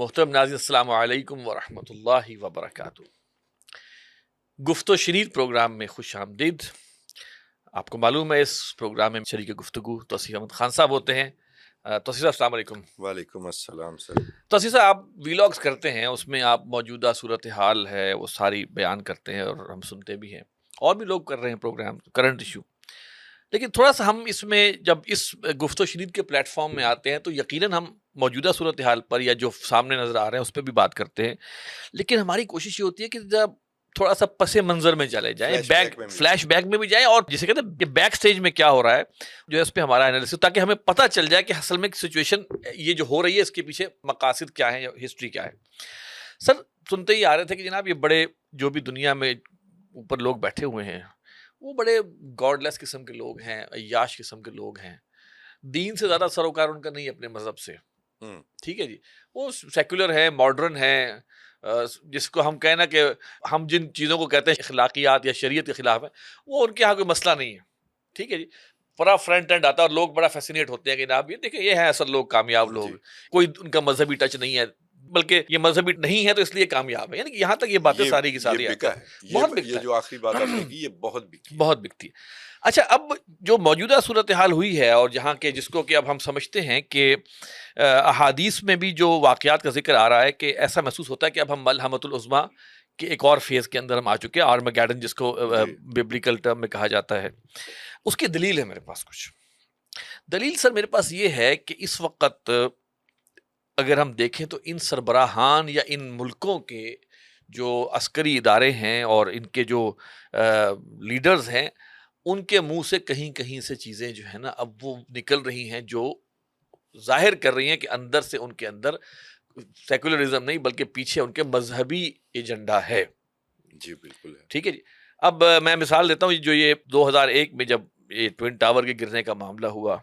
محترم ناظرین السلام علیکم ورحمۃ اللہ وبرکاتہ. گفت و شنید پروگرام میں خوش آمدید. آپ کو معلوم ہے اس پروگرام میں شریک گفتگو توصیف احمد خان صاحب ہوتے ہیں. توصیف صاحب السلام علیکم. وعلیکم السلام سر. توصیف صاحب آپ ویلاگس کرتے ہیں، اس میں آپ موجودہ صورتحال ہے وہ ساری بیان کرتے ہیں اور ہم سنتے بھی ہیں، اور بھی لوگ کر رہے ہیں پروگرام کرنٹ ایشو. لیکن تھوڑا سا ہم اس میں جب اس گفت و شنید کے پلیٹ فارم میں آتے ہیں تو یقیناً ہم موجودہ صورتحال پر یا جو سامنے نظر آ رہے ہیں اس پہ بھی بات کرتے ہیں، لیکن ہماری کوشش یہ ہوتی ہے کہ جب تھوڑا سا پس منظر میں چلے جائیں، فلیش بیک میں بھی جائیں، اور جسے کہتے ہیں بیک سٹیج میں کیا ہو رہا ہے جو ہے اس پہ ہمارا انالیسس، تاکہ ہمیں پتہ چل جائے کہ اصل میں سچویشن یہ جو ہو رہی ہے اس کے پیچھے مقاصد کیا ہیں یا ہسٹری کیا ہے. سر سنتے ہی آ رہے تھے کہ جناب یہ بڑے جو بھی دنیا میں اوپر لوگ بیٹھے ہوئے ہیں وہ بڑے گاڈ لیس قسم کے لوگ ہیں، عیاش قسم کے لوگ ہیں، دین سے زیادہ سروکار ان کا نہیں اپنے مذہب سے. ٹھیک ہے جی، وہ سیکولر ہے، ماڈرن ہے، جس کو ہم کہنا کہ ہم جن چیزوں کو کہتے ہیں اخلاقیات یا شریعت کے خلاف ہے، وہ ان کے یہاں کوئی مسئلہ نہیں ہے. ٹھیک ہے جی، بڑا فرنٹ اینڈ آتا ہے اور لوگ بڑا فیسینیٹ ہوتے ہیں کہ جناب یہ دیکھیں یہ ہیں اصل لوگ کامیاب لوگ، کوئی ان کا مذہبی ٹچ نہیں ہے، بلکہ یہ مذہبی نہیں ہے تو اس لیے کامیاب ہے. یعنی کہ یہاں تک یہ باتیں ساری کی ساری بہت بکتا ہے، یہ جو آخری بات آپ نے کی یہ بہت بکتی ہے. اچھا، اب جو موجودہ صورتحال ہوئی ہے اور جہاں کے جس کو کہ اب ہم سمجھتے ہیں کہ احادیث میں بھی جو واقعات کا ذکر آ رہا ہے کہ ایسا محسوس ہوتا ہے کہ اب ہم ملحمۃ العظمیٰ کے ایک اور فیز کے اندر ہم آ چکے ہیں، آرمیگیڈن جس کو ببلیکل ٹرم میں کہا جاتا ہے. اس کی دلیل ہے میرے پاس کچھ دلیل. سر میرے پاس یہ ہے کہ اس وقت اگر ہم دیکھیں تو ان سربراہان یا ان ملکوں کے جو عسکری ادارے ہیں اور ان کے جو لیڈرز ہیں ان کے منہ سے کہیں کہیں سے چیزیں جو ہے نا اب وہ نکل رہی ہیں جو ظاہر کر رہی ہیں کہ اندر سے ان کے اندر سیکولرزم نہیں بلکہ پیچھے ان کے مذہبی ایجنڈا ہے. جی بالکل ہے. ٹھیک ہے جی. اب میں مثال دیتا ہوں، جو یہ 2001 میں جب یہ ٹوئن ٹاور کے گرنے کا معاملہ ہوا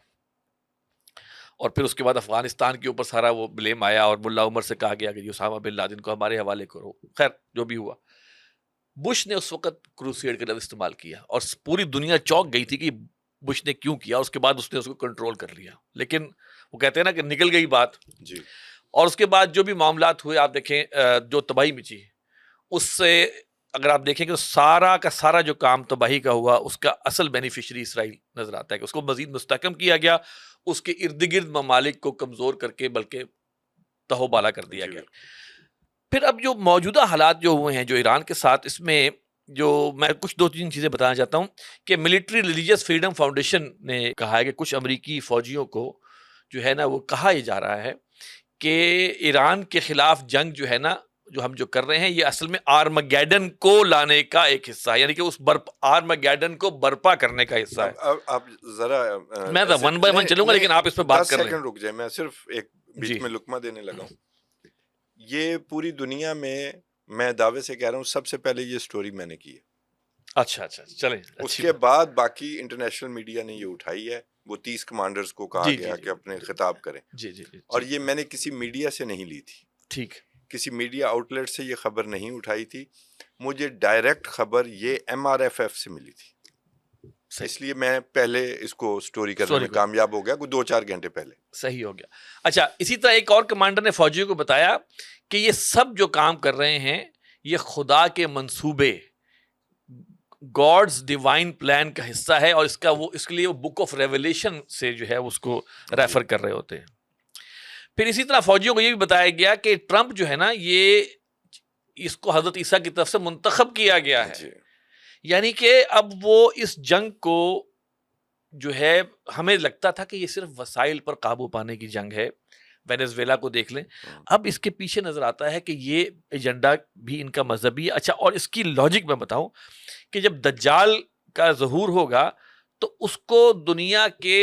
اور پھر اس کے بعد افغانستان کے اوپر سارا وہ بلیم آیا اور ملا عمر سے کہا گیا کہ اسامہ بن لادن کو ہمارے حوالے کرو. خیر جو بھی ہوا، بش نے اس وقت کروسیڈ کا لفظ استعمال کیا اور پوری دنیا چونک گئی تھی کہ بش نے کیوں کیا. اس کے بعد اس نے اس کو کنٹرول کر لیا، لیکن وہ کہتے ہیں نا کہ نکل گئی بات. جی. اور اس کے بعد جو بھی معاملات ہوئے آپ دیکھیں، جو تباہی مچی اس سے اگر آپ دیکھیں کہ سارا کا سارا جو کام تباہی کا ہوا اس کا اصل بینیفیشری اسرائیل نظر آتا ہے کہ اس کو مزید مستحکم کیا گیا، اس کے ارد گرد ممالک کو کمزور کر کے بلکہ تہو بالا کر دیا گیا. پھر اب جو موجودہ حالات جو ہوئے ہیں جو ایران کے ساتھ، اس میں جو میں کچھ دو تین چیزیں بتانا چاہتا ہوں کہ ملٹری ریلیجیس فریڈم فاؤنڈیشن نے کہا ہے کہ کچھ امریکی فوجیوں کو جو ہے نا وہ کہا یہ جا رہا ہے کہ ایران کے خلاف جنگ جو ہے نا جو ہم جو کر رہے ہیں یہ اصل میں آرمگیڈن کو لانے کا ایک حصہ ہے، یعنی کہ اس آرمگیڈن کو برپا کرنے کا حصہ ہے. آپ ذرا میں ون بائی ون چلوں گا لیکن آپ اس پہ بات کر لیں. رک جائیں، میں صرف ایک بیچ میں لقمہ دینے لگا ہوں. یہ پوری دنیا میں دعوے سے کہہ رہا ہوں سب سے پہلے یہ سٹوری میں نے کی ہے. اچھا چلیں. اس کے بعد باقی انٹرنیشنل میڈیا نے یہ اٹھائی ہے، وہ 30 کمانڈرز کو کہا گیا کہ اپنے خطاب کریں. جی. اور یہ میں نے کسی میڈیا سے نہیں لی تھی. ٹھیک. کسی میڈیا آؤٹ لیٹ سے یہ خبر نہیں اٹھائی تھی، مجھے ڈائریکٹ خبر یہ MRFF سے ملی تھی. اس لیے میں پہلے اس کو سٹوری کرنے میں کامیاب ہو گیا، کوئی 2-4 گھنٹے پہلے. صحیح ہو گیا. اچھا، اسی طرح ایک اور کمانڈر نے فوجیوں کو بتایا کہ یہ سب جو کام کر رہے ہیں یہ خدا کے منصوبے، گاڈز ڈیوائن پلان کا حصہ ہے، اور اس کے لیے وہ بک آف ریویلیشن سے جو ہے اس کو ریفر کر رہے ہوتے ہیں. پھر اسی طرح فوجیوں کو یہ بھی بتایا گیا کہ ٹرمپ جو ہے نا یہ اس کو حضرت عیسیٰ کی طرف سے منتخب کیا گیا ہے. یعنی کہ اب وہ اس جنگ کو جو ہے ہمیں لگتا تھا کہ یہ صرف وسائل پر قابو پانے کی جنگ ہے، وینیزویلا کو دیکھ لیں. اب اس کے پیچھے نظر آتا ہے کہ یہ ایجنڈا بھی ان کا مذہبی ہے. اچھا، اور اس کی لاجک میں بتاؤں کہ جب دجال کا ظہور ہوگا تو اس کو دنیا کے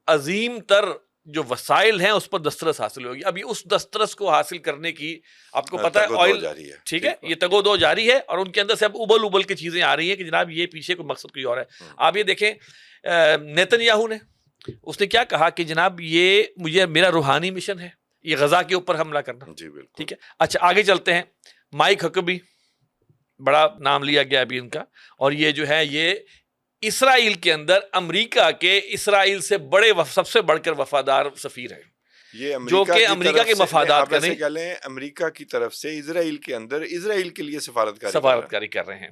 عظیم تر جو وسائل ہیں اس پر دسترس حاصل ہوگی. ابھی اس دسترس کو حاصل کرنے کی آپ کو پتہ ہے آئل، ٹھیک ہے، یہ تگو دو جاری ہے اور ان کے اندر سے اب ابل کی چیزیں آ رہی ہیں کہ جناب یہ پیچھے کوئی مقصد کوئی اور ہے. آپ یہ دیکھیں نیتن یاہو نے اس نے کیا کہا کہ جناب یہ میرا روحانی مشن ہے، یہ غزہ کے اوپر حملہ کرنا. جی بالکل. ٹھیک ہے. اچھا آگے چلتے ہیں. مائک ہکبی، بڑا نام لیا گیا ابھی ان کا، اور یہ جو ہے یہ اسرائیل کے اندر امریکہ کے اسرائیل سے سب سے بڑھ کر وفادار سفیر ہے. یہ جو کہ امریکہ کے مفادات کا نہیں، کہہ لیں امریکہ کی طرف سے اسرائیل کے اندر اسرائیل کے لیے سفارتکاری کر رہے ہیں.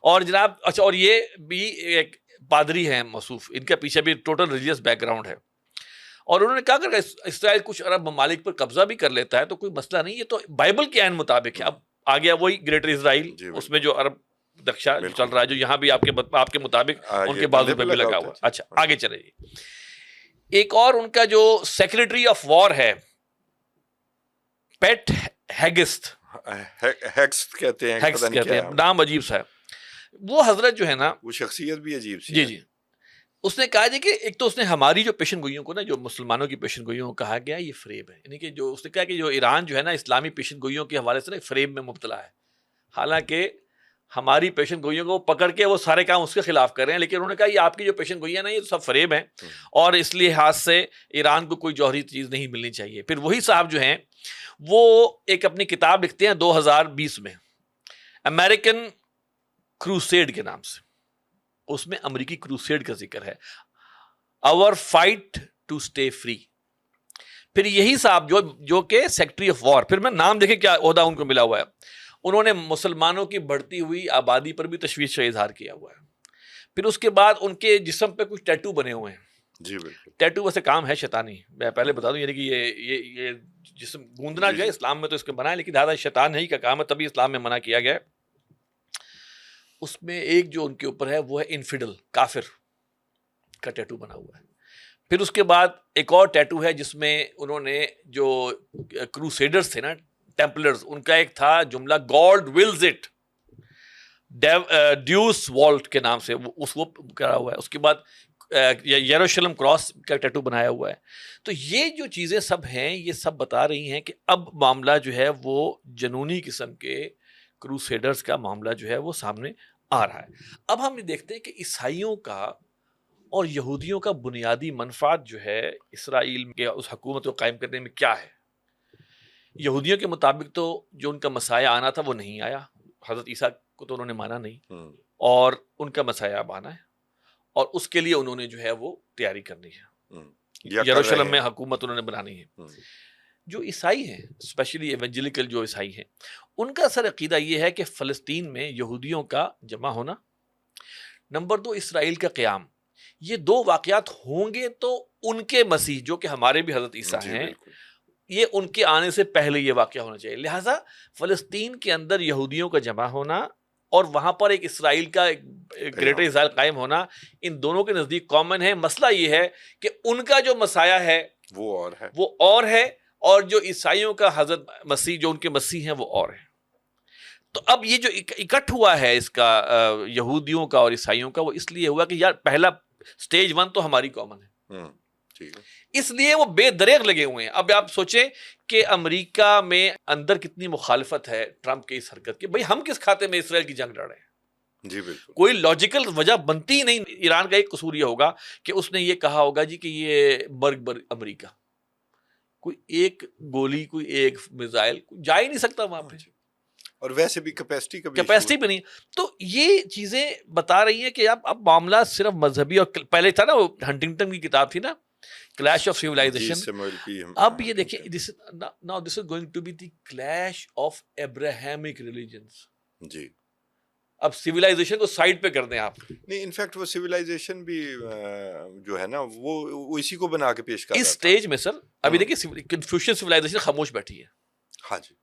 اور جناب اچھا، اور یہ بھی ایک پادری ہیں موصوف، ان کا پیچھے بھی ٹوٹل ریلیجیس بیک گراؤنڈ ہے، اور انہوں نے کہا کہ اسرائیل کچھ عرب ممالک پر قبضہ بھی کر لیتا ہے تو کوئی مسئلہ نہیں، یہ تو بائبل کے عین مطابق ہے. اب آ گیا وہی گریٹر اسرائیل، اس میں جو عرب نقشہ چل رہا ہے، جو یہاں بھی آپ کے مطابق ان کے بازو پہ بھی لگا ہوا. اچھا آگے چلے جی. ایک اور ان کا جو سیکریٹری آف وار ہے پیٹ ہیگسٹ کہتے ہیں، نام عجیب سا ہے. وہ حضرت جو ہے نا، وہ شخصیت بھی عجیب سی. جی اس نے کہا جی کہ ایک تو اس نے ہماری جو پیشن گوئیوں کو نا، جو مسلمانوں کی پیشن گوئیوں کو کہا گیا یہ فریب ہے، یعنی کہ جو اس نے کہا کہ جو ایران جو ہے نا اسلامی پیشن گوئیوں کے حوالے سے نا فریب میں مبتلا ہے، حالانکہ ہماری پیشن گوئیوں کو پکڑ کے وہ سارے کام اس کے خلاف کر رہے ہیں، لیکن انہوں نے کہا یہ آپ کی جو پیشن گوئیاں نا یہ سب فریب ہیں، اور اس لحاظ سے ایران کو کوئی جوہری چیز نہیں ملنی چاہیے. پھر وہی صاحب جو ہیں وہ ایک اپنی کتاب لکھتے ہیں 2020 میں، امریکن کروسیڈ کے نام سے، اس میں امریکی کروسیڈ کا ذکر ہے، اور فائٹ ٹو اسٹے فری. پھر یہی صاحب جو کہ سیکٹری آف وار، پھر میں نام دیکھیں کیا عہدہ ان کو ملا ہوا ہے، انہوں نے مسلمانوں کی بڑھتی ہوئی آبادی پر بھی تشویش کا اظہار کیا ہوا ہے. پھر اس کے بعد ان کے جسم پہ کچھ ٹیٹو بنے ہوئے ہیں. جی بالکل. ٹیٹو ویسے کام ہے شیطانی، میں پہلے بتا دوں، یعنی کہ یہ جسم گوندنا جو ہے اسلام میں تو اس کو منع ہے، لیکن زیادہ شیطان ہی کا کام ہے، تبھی اسلام میں منع کیا گیا ہے. اس میں ایک جو ان کے اوپر ہے وہ ہے انفیڈل، کافر کا ٹیٹو بنا ہوا ہے. پھر اس کے بعد ایک اور ٹیٹو ہے جس میں انہوں نے جو کروسیڈرز تھے نا، ٹیمپلرز، ان کا ایک تھا جملہ گاڈ ولز اٹ، ڈیوس والٹ کے نام سے اس کو کرا ہوا ہے. اس کے بعد یروشلم کراس کا ٹیٹو بنایا ہوا ہے. تو یہ جو چیزیں سب ہیں یہ سب بتا رہی ہیں کہ اب معاملہ جو ہے وہ جنونی قسم کے کروسیڈرز کا معاملہ جو ہے وہ سامنے آ رہا ہے. اب ہم یہ دیکھتے ہیں کہ عیسائیوں کا اور یہودیوں کا بنیادی منفعت جو ہے اسرائیل کے اس حکومت کو قائم کرنے میں کیا ہے. یہودیوں کے مطابق تو جو ان کا مسیح آنا تھا وہ نہیں آیا، حضرت عیسیٰ کو تو انہوں نے مانا نہیں، اور ان کا مسیح اب آنا ہے، اور اس کے لیے انہوں نے جو ہے وہ تیاری کرنی ہے، یروشلم میں حکومت انہوں نے بنانی ہے. جو عیسائی ہیں، اسپیشلی ایونجلیکل جو عیسائی ہیں، ان کا اصل عقیدہ یہ ہے کہ فلسطین میں یہودیوں کا جمع ہونا، نمبر 2 اسرائیل کا قیام، یہ دو واقعات ہوں گے تو ان کے مسیح جو کہ ہمارے بھی حضرت عیسیٰ ہیں، یہ ان کے آنے سے پہلے یہ واقعہ ہونا چاہیے. لہٰذا فلسطین کے اندر یہودیوں کا جمع ہونا اور وہاں پر ایک اسرائیل کا ایک گریٹر اسرائیل قائم ہونا، ان دونوں کے نزدیک کامن ہے. مسئلہ یہ ہے کہ ان کا جو مسیح ہے وہ اور ہے، اور جو عیسائیوں کا حضرت مسیح جو ان کے مسیح ہیں وہ اور ہے. تو اب یہ جو اکٹھ ہوا ہے اس کا یہودیوں کا اور عیسائیوں کا، وہ اس لیے ہوا کہ یار پہلا سٹیج 1 تو ہماری کامن ہے، اس لیے وہ بے دریغ لگے ہوئے ہیں. اب آپ سوچیں کہ امریکہ میں اندر کتنی مخالفت ہے ٹرمپ کے اس حرکت کی. بھئی ہم کس کھاتے میں اسرائیل کی جنگ لڑ رہے ہیں؟ جی بالکل، کوئی لاجیکل وجہ بنتی ہی نہیں. ایران کا ایک قصور یہ ہوگا کہ اس نے یہ کہا ہوگا جی کہ یہ برگ امریکہ، کوئی ایک گولی، کوئی ایک میزائل جا ہی نہیں سکتا وہاں پہ، اور ویسے بھی کیپیسٹی بھی نہیں. تو یہ چیزیں بتا رہی ہیں کہ اب معاملہ صرف مذہبی، اور پہلے تھا نا وہ ہنٹنگٹن کی کتاب تھی نا، کلیش آف سیولائزیشن. اب یہ دیکھیں now this is going to be the clash of Abrahamic religions. جی، اب سیولائزیشن کو سائڈ پہ کر دیں آپ. نہیں، انفیکٹ وہ سیولائزیشن بھی جو ہے نا وہ اسی کو بنا کے پیش کر رہا اس سٹیج میں. سر ابھی دیکھیں کنفیوشن سیولائزیشن خاموش بیٹھی ہے. ہاں جی،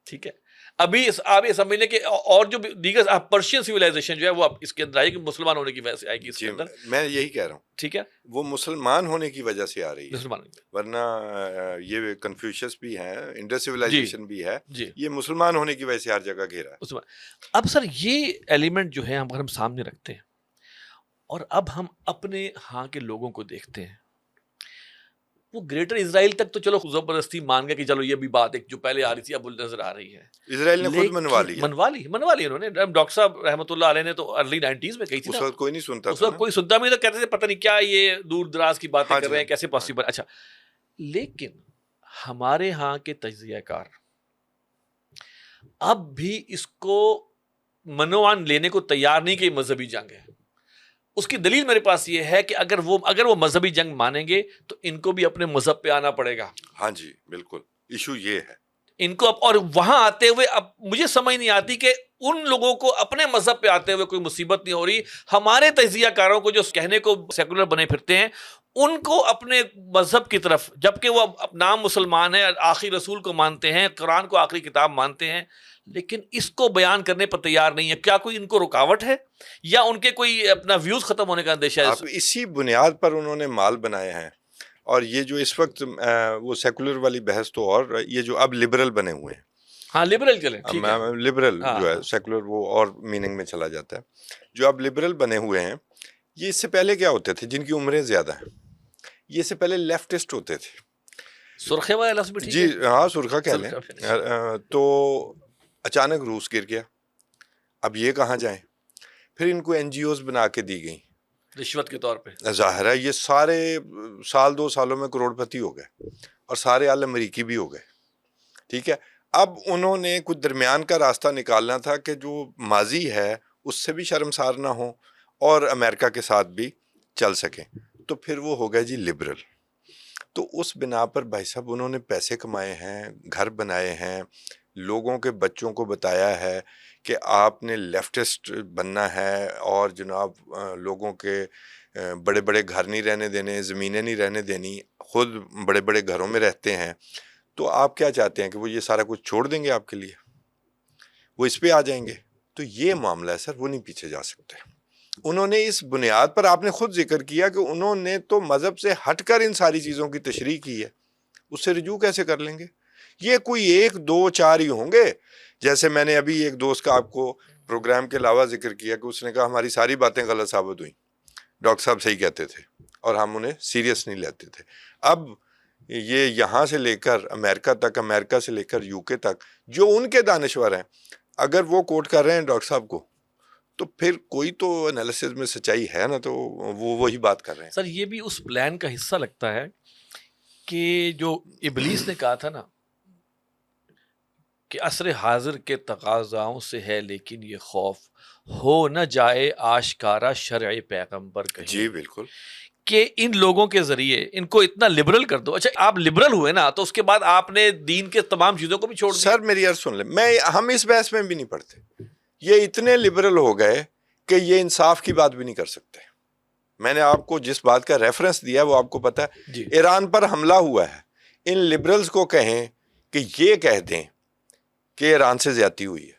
ٹھیک ہے. ابھی آپ یہ سمجھ لیں کہ اور جو دیگر پرشین سیولائزیشن جو ہے وہ اس کے اندر آئے گی، مسلمان ہونے کی وجہ سے آئے گی اس کے اندر. میں یہی کہہ رہا ہوں، ٹھیک ہے، وہ مسلمان ہونے کی وجہ سے آ رہی ہے، مسلمان، ورنہ یہ کنفیوشس بھی ہیں، انڈس سیولائزیشن بھی ہے، جی، یہ مسلمان ہونے کی وجہ سے ہر جگہ گھیرا ہے. اب سر یہ ایلیمنٹ جو ہے ہم سامنے رکھتے ہیں، اور اب ہم اپنے ہاں کے لوگوں کو دیکھتے ہیں. وہ گریٹر اسرائیل تک تو چلو زبردستی مان گیا کہ چلو یہ بھی بات ایک جو پہلے آ رہی تھی اب نظر آ رہی ہے. اسرائیل نے خود منوا لی انہوں نے. ڈاکٹر صاحب رحمۃ اللہ علیہ نے تو ارلی 90s میں کہی تھی، اس وقت کوئی نہیں سنتا، اس وقت کوئی سنتا بھی نہیں، کہتے تھے پتہ نہیں کیا یہ دور دراز کی باتیں کر رہے ہیں، کیسے پاسبل. اچھا، لیکن ہمارے ہاں کے تجزیہ کار اب بھی اس کو منوان لینے کو تیار نہیں کہ مذہبی جنگ ہے. اس کی دلیل میرے پاس یہ ہے کہ اگر وہ مذہبی جنگ مانیں گے تو ان کو بھی اپنے مذہب پہ آنا پڑے گا. ہاں جی بالکل, ایشو یہ ہے ان کو اور وہاں آتے ہوئے اب مجھے سمجھ نہیں آتی کہ ان لوگوں کو اپنے مذہب پہ آتے ہوئے کوئی مصیبت نہیں ہو رہی. ہمارے تجزیہ کاروں کو جو کہنے کو سیکولر بنے پھرتے ہیں ان کو اپنے مذہب کی طرف, جبکہ وہ نام مسلمان ہیں, آخری رسول کو مانتے ہیں, قرآن کو آخری کتاب مانتے ہیں, لیکن اس کو بیان کرنے پر تیار نہیں ہے. کیا کوئی ان کو رکاوٹ ہے یا ان کے کوئی اپنا ویوز ختم ہونے کا اندیشہ ہے؟ اسی بنیاد پر انہوں نے مال بنائے ہیں. اور یہ جو اس وقت وہ سیکولر والی بحث تو, اور یہ جو اب لبرل بنے ہوئے ہیں, ہاں لبرل چلیں, لبرل جو ہے سیکولر وہ اور میننگ میں چلا جاتا ہے. جو اب لبرل بنے ہوئے ہیں یہ اس سے پہلے کیا ہوتے تھے, جن کی عمریں زیادہ ہیں, یہ سے پہلے لیفٹسٹ ہوتے تھے. سرخے والا لفظ بھی ٹھیک ہے, جی ہاں سرخا کہہ لیں. تو اچانک روس گر گیا, اب یہ کہاں جائیں؟ پھر ان کو این جی اوز بنا کے دی گئیں رشوت کے طور پہ. ظاہر ہے یہ سارے سال 2 سالوں میں کروڑ پتی ہو گئے اور سارے عالم امریکی بھی ہو گئے. ٹھیک ہے, اب انہوں نے کچھ درمیان کا راستہ نکالنا تھا کہ جو ماضی ہے اس سے بھی شرمسار نہ ہوں اور امریکہ کے ساتھ بھی چل سکیں. تو پھر وہ ہو گیا جی لبرل. تو اس بنا پر بھائی صاحب انہوں نے پیسے کمائے ہیں, گھر بنائے ہیں, لوگوں کے بچوں کو بتایا ہے کہ آپ نے لیفٹسٹ بننا ہے اور جناب لوگوں کے بڑے بڑے گھر نہیں رہنے دینے, زمینیں نہیں رہنے دینی, خود بڑے بڑے گھروں میں رہتے ہیں. تو آپ کیا چاہتے ہیں کہ وہ یہ سارا کچھ چھوڑ دیں گے آپ کے لیے, وہ اس پہ آ جائیں گے؟ تو یہ معاملہ ہے سر, وہ نہیں پیچھے جا سکتے. انہوں نے اس بنیاد پر, آپ نے خود ذکر کیا کہ انہوں نے تو مذہب سے ہٹ کر ان ساری چیزوں کی تشریح کی ہے, اس سے رجوع کیسے کر لیں گے؟ یہ کوئی 1 2 4 ہی ہوں گے. جیسے میں نے ابھی ایک دوست کا آپ کو پروگرام کے علاوہ ذکر کیا کہ اس نے کہا ہماری ساری باتیں غلط ثابت ہوئیں, ڈاکٹر صاحب صحیح کہتے تھے اور ہم انہیں سیریس نہیں لیتے تھے. اب یہ یہاں سے لے کر امریکہ تک, امریکہ سے لے کر یو کے تک جو ان کے دانشور ہیں, اگر وہ کوٹ کر رہے ہیں ڈاکٹر صاحب کو, تو پھر کوئی تو انالیسس میں سچائی ہے نا, تو وہ وہی بات کر رہے ہیں. سر یہ بھی اس پلان کا حصہ لگتا ہے کہ جو ابلیس نے کہا تھا نا کہ عصر حاضر کے تقاضاؤں سے ہے لیکن یہ خوف ہو نہ جائے آشکارا شرع پیغمبر کہیں. جی بالکل, کہ ان لوگوں کے ذریعے ان کو اتنا لبرل کر دو. اچھا آپ لبرل ہوئے نا, تو اس کے بعد آپ نے دین کے تمام چیزوں کو بھی چھوڑ دیا. سر میری عرض سن لیں, ہم اس بحث میں بھی نہیں پڑھتے. یہ اتنے لبرل ہو گئے کہ یہ انصاف کی بات بھی نہیں کر سکتے. میں نے آپ کو جس بات کا ریفرنس دیا وہ آپ کو پتا ہے جی. ایران پر حملہ ہوا ہے, ان لبرلز کو کہیں کہ یہ کہہ دیں کہ ایران سے زیادتی ہوئی ہے,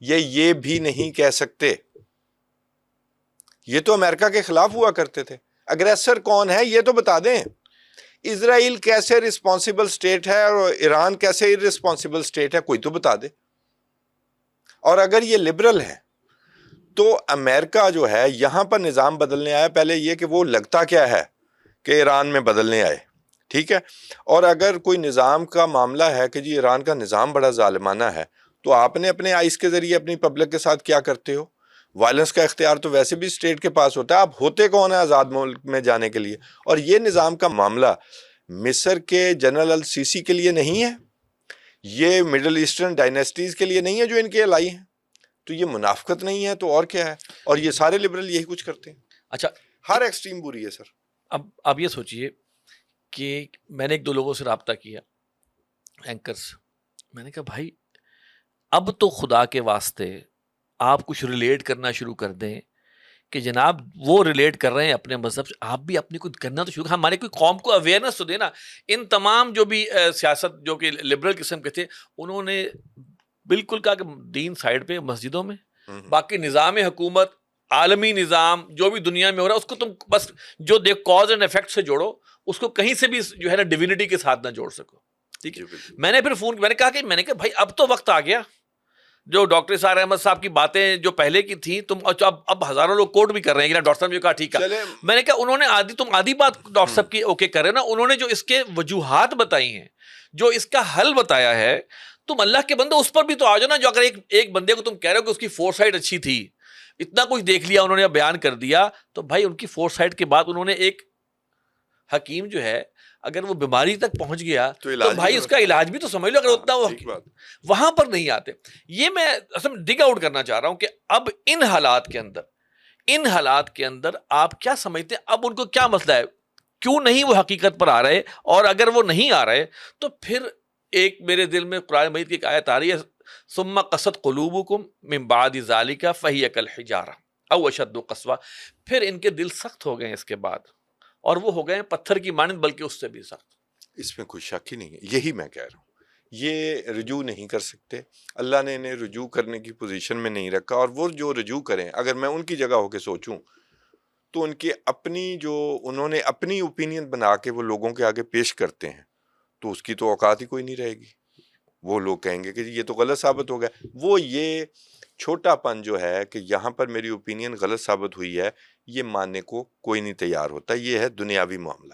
یہ بھی نہیں کہہ سکتے. یہ تو امریکہ کے خلاف ہوا کرتے تھے. اگریسر کون ہے یہ تو بتا دیں. اسرائیل کیسے رسپانسیبل سٹیٹ ہے اور ایران کیسے irresponsible سٹیٹ ہے, کوئی تو بتا دے. اور اگر یہ لبرل ہے تو امریکہ جو ہے یہاں پر نظام بدلنے آیا, پہلے یہ کہ وہ لگتا کیا ہے کہ ایران میں بدلنے آئے. ٹھیک ہے, اور اگر کوئی نظام کا معاملہ ہے کہ جی ایران کا نظام بڑا ظالمانہ ہے, تو آپ نے اپنے آئس کے ذریعے اپنی پبلک کے ساتھ کیا کرتے ہو؟ وائلنس کا اختیار تو ویسے بھی اسٹیٹ کے پاس ہوتا ہے, آپ ہوتے کون ہیں آزاد ملک میں جانے کے لیے؟ اور یہ نظام کا معاملہ مصر کے جنرل السیسی کے لیے نہیں ہے, یہ مڈل ایسٹرن ڈائنیسٹیز کے لیے نہیں ہے جو ان کے الائی ہیں. تو یہ منافقت نہیں ہے تو اور کیا ہے؟ اور یہ سارے لبرل یہی کچھ کرتے ہیں. اچھا ہر ایکسٹریم بری ہے سر. اب یہ سوچئے کہ میں نے 1 2 لوگوں سے رابطہ کیا, اینکرز. میں نے کہا بھائی اب تو خدا کے واسطے آپ کچھ ریلیٹ کرنا شروع کر دیں کہ جناب وہ ریلیٹ کر رہے ہیں اپنے مذہب سے, آپ بھی اپنی کچھ کرنا تو شروع, ہمارے کوئی قوم کو اویئرنیس تو دینا. ان تمام جو بھی سیاست جو کہ لبرل قسم کے تھے, انہوں نے بالکل کہا کہ دین سائڈ پہ, مسجدوں میں, باقی نظام حکومت, عالمی نظام جو بھی دنیا میں ہو رہا ہے اس کو تم بس جو دیکھ کاز اینڈ ایفیکٹ سے جوڑو, اس کو کہیں سے بھی جو ہے نا ڈیوینٹی کے ساتھ نہ جوڑ سکو. ٹھیک ہے. میں نے پھر فون, میں نے کہا بھائی اب تو وقت آ گیا, جو ڈاکٹر اسحاق احمد صاحب کی باتیں جو پہلے کی تھیں تم اب ہزاروں لوگ کوٹ بھی کر رہے ہیں کہ ڈاکٹر صاحب نے کہا ٹھیک ہے. میں نے کہا انہوں نے تم آدھی بات ڈاکٹر صاحب کی اوکے کر رہے نا, انہوں نے جو اس کے وجوہات بتائی ہیں, جو اس کا حل بتایا ہے, تم اللہ کے بندے اس پر بھی تو آ جاؤ نا. جو اگر ایک بندے کو تم کہہ رہے ہو کہ اس کی فور سائٹ اچھی تھی, اتنا کچھ دیکھ لیا انہوں نے, بیان کر دیا, تو بھائی ان کی فور سائٹ کے بعد انہوں نے ایک حکیم جو ہے اگر وہ بیماری تک پہنچ گیا تو بھائی اس کا علاج بھی تو سمجھ لو. اگر اتنا وہاں پر نہیں آتے, یہ میں اصل میں ڈگ آؤٹ کرنا چاہ رہا ہوں کہ اب ان حالات کے اندر ان حالات کے اندر آپ کیا سمجھتے ہیں اب ان کو کیا مسئلہ ہے, کیوں نہیں وہ حقیقت پر آ رہے, اور اگر وہ نہیں آ رہے تو پھر ایک میرے دل میں قرآن مجید کی ایک آیت آ رہی ہے, ثم قست قلوبکم من بعد ذلک فہی کالحجارہ او اشد قسوہ, پھر ان کے دل سخت ہو گئے اس کے بعد, اور وہ ہو گئے پتھر کی مانند بلکہ اس سے بھی سخت. اس میں کوئی شک ہی نہیں ہے, یہی میں کہہ رہا ہوں, یہ رجوع نہیں کر سکتے, اللہ نے انہیں رجوع کرنے کی پوزیشن میں نہیں رکھا, اور وہ جو رجوع کریں, اگر میں ان کی جگہ ہو کے سوچوں تو ان کی اپنی جو انہوں نے اپنی اوپینین بنا کے وہ لوگوں کے آگے پیش کرتے ہیں, تو اس کی تو اوقات ہی کوئی نہیں رہے گی. وہ لوگ کہیں گے کہ یہ تو غلط ثابت ہو گیا. وہ یہ چھوٹا پن جو ہے کہ یہاں پر میری اوپینین غلط ثابت ہوئی ہے, یہ ماننے کو کوئی نہیں تیار ہوتا. یہ ہے دنیاوی معاملہ.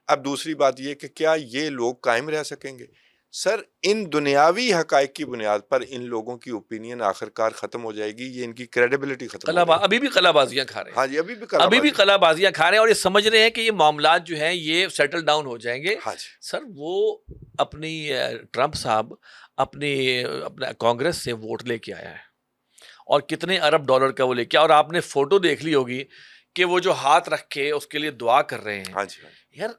اب دوسری بات یہ کہ کیا یہ لوگ قائم رہ سکیں گے؟ سر, ان دنیاوی حقائق کی بنیاد پر ان لوگوں کی اوپینین آخر کار ختم ہو جائے گی, یہ ان کی کریڈیبلٹی ختم ہو جائے گی. ابھی بھی قلع بازیاں کھا رہے ہیں. ہاں جی, ابھی بھی قلع بازیاں کھا رہے ہیں, اور یہ سمجھ رہے ہیں کہ یہ معاملات جو ہیں یہ سیٹل ڈاؤن ہو جائیں گے. ہاں جی. سر وہ اپنی ٹرمپ صاحب اپنا کانگریس سے ووٹ لے کے آیا ہے, اور کتنے ارب ڈالر کا وہ لے کے, اور آپ نے فوٹو دیکھ لی ہوگی کہ وہ جو ہاتھ رکھ کے اس کے لیے دعا کر رہے ہیں. ہاں جی. یار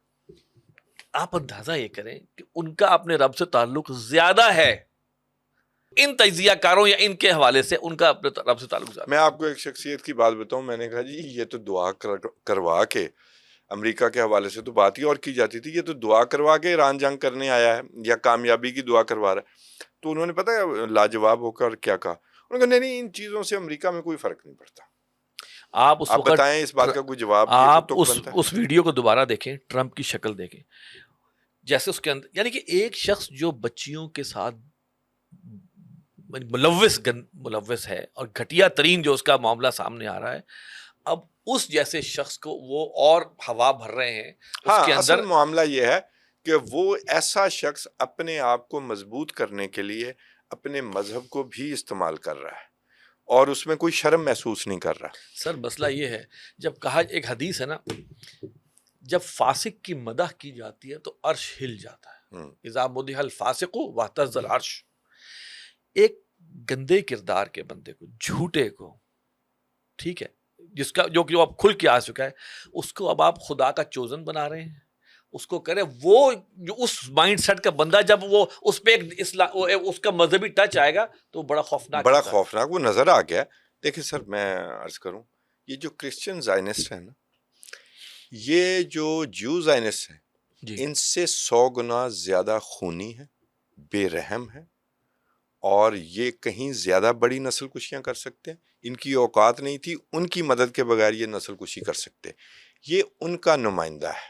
آپ اندازہ یہ کریں کہ ان کا اپنے رب سے تعلق زیادہ ہے, ان تجزیہ کاروں یا ان کے حوالے سے ان کا اپنے رب سے تعلق زیادہ. میں آپ کو ایک شخصیت کی بات بتاؤں, میں نے کہا جی یہ تو دعا کروا کے, امریکہ کے حوالے سے تو بات ہی اور کی جاتی تھی, یہ تو دعا کروا کے ایران جنگ کرنے آیا ہے یا کامیابی کی دعا کروا رہا ہے. تو انہوں نے پتہ ہے لاجواب ہو کر کیا کہا, انہوں نے کہا نہیں ان چیزوں سے امریکہ میں کوئی فرق نہیں پڑتا. آپ بتائیں اس بات کا کوئی جواب. آپ اس ویڈیو کو دوبارہ دیکھیں, ٹرمپ کی شکل دیکھیں, جیسے اس کے اندر یعنی کہ ایک شخص جو بچیوں کے ساتھ ملوث ہے اور گھٹیا ترین جو اس کا معاملہ سامنے آ رہا ہے, اب اس جیسے شخص کو وہ اور ہوا بھر رہے ہیں اس کے اندر. اصل معاملہ یہ ہے کہ وہ ایسا شخص اپنے آپ کو مضبوط کرنے کے لیے اپنے مذہب کو بھی استعمال کر رہا ہے, اور اس میں کوئی شرم محسوس نہیں کر رہا. سر مسئلہ یہ ہے, جب کہا ایک حدیث ہے نا, جب فاسق کی مدح کی جاتی ہے تو عرش ہل جاتا ہے. اذا مدح الفاسق واہتز العرش. ایک گندے کردار کے بندے کو, جھوٹے کو, ٹھیک ہے, جس کا جو اب کھل کے آ چکا ہے, اس کو اب آپ خدا کا چوزن بنا رہے ہیں. اس کو کرے وہ جو اس مائنڈ سیٹ کا بندہ, جب وہ اس پہ اس کا مذہبی ٹچ آئے گا تو بڑا خوفناک وہ نظر آ گیا. دیکھیں سر, میں عرض کروں, یہ جو کرسچن زائنسٹ ہیں نا, یہ جو جو زائنسٹ ہیں جی, ان سے 100 گنا زیادہ خونی ہے, بے رحم ہے, اور یہ کہیں زیادہ بڑی نسل کشیاں کر سکتے ہیں. ان کی اوقات نہیں تھی, ان کی مدد کے بغیر یہ نسل کشی کر سکتے. یہ ان کا نمائندہ ہے,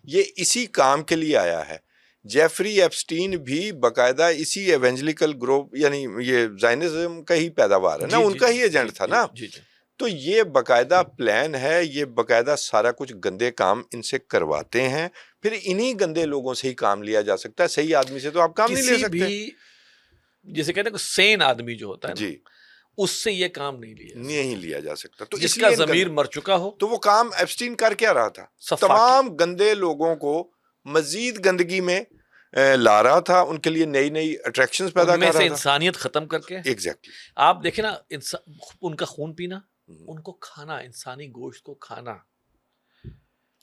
یہ اسی کام کے لیے آیا ہے. جیفری ایپسٹین بھی باقاعدہ اسی ایونجلیکل گروپ یعنی یہ زائنزم کا ہی پیداوار ہے نا, ان کا ہی ایجنٹ تھا نا. تو یہ باقاعدہ پلان ہے, یہ باقاعدہ سارا کچھ گندے کام ان سے کرواتے ہیں, پھر انہی گندے لوگوں سے ہی کام لیا جا سکتا ہے. صحیح آدمی سے تو آپ کام نہیں لے سکتے. جیسے کہتے ہیں کہ سین آدمی جو ہوتا ہے جی, اس سے یہ کام نہیں لیا جا سکتا. تو جس کا ضمیر مر چکا ہو. تو وہ کام ایپسٹین کر کیا رہا تھا؟ تمام گندے لوگوں کو مزید گندگی میں لا رہا تھا, ان کے لیے نئی نئی اٹریکشنز پیدا کر رہا تھا, انسانیت ختم کر کے. ایگزیکٹلی. آپ دیکھیں نا, ان کا خون پینا, ان کو کھانا, انسانی گوشت کو کھانا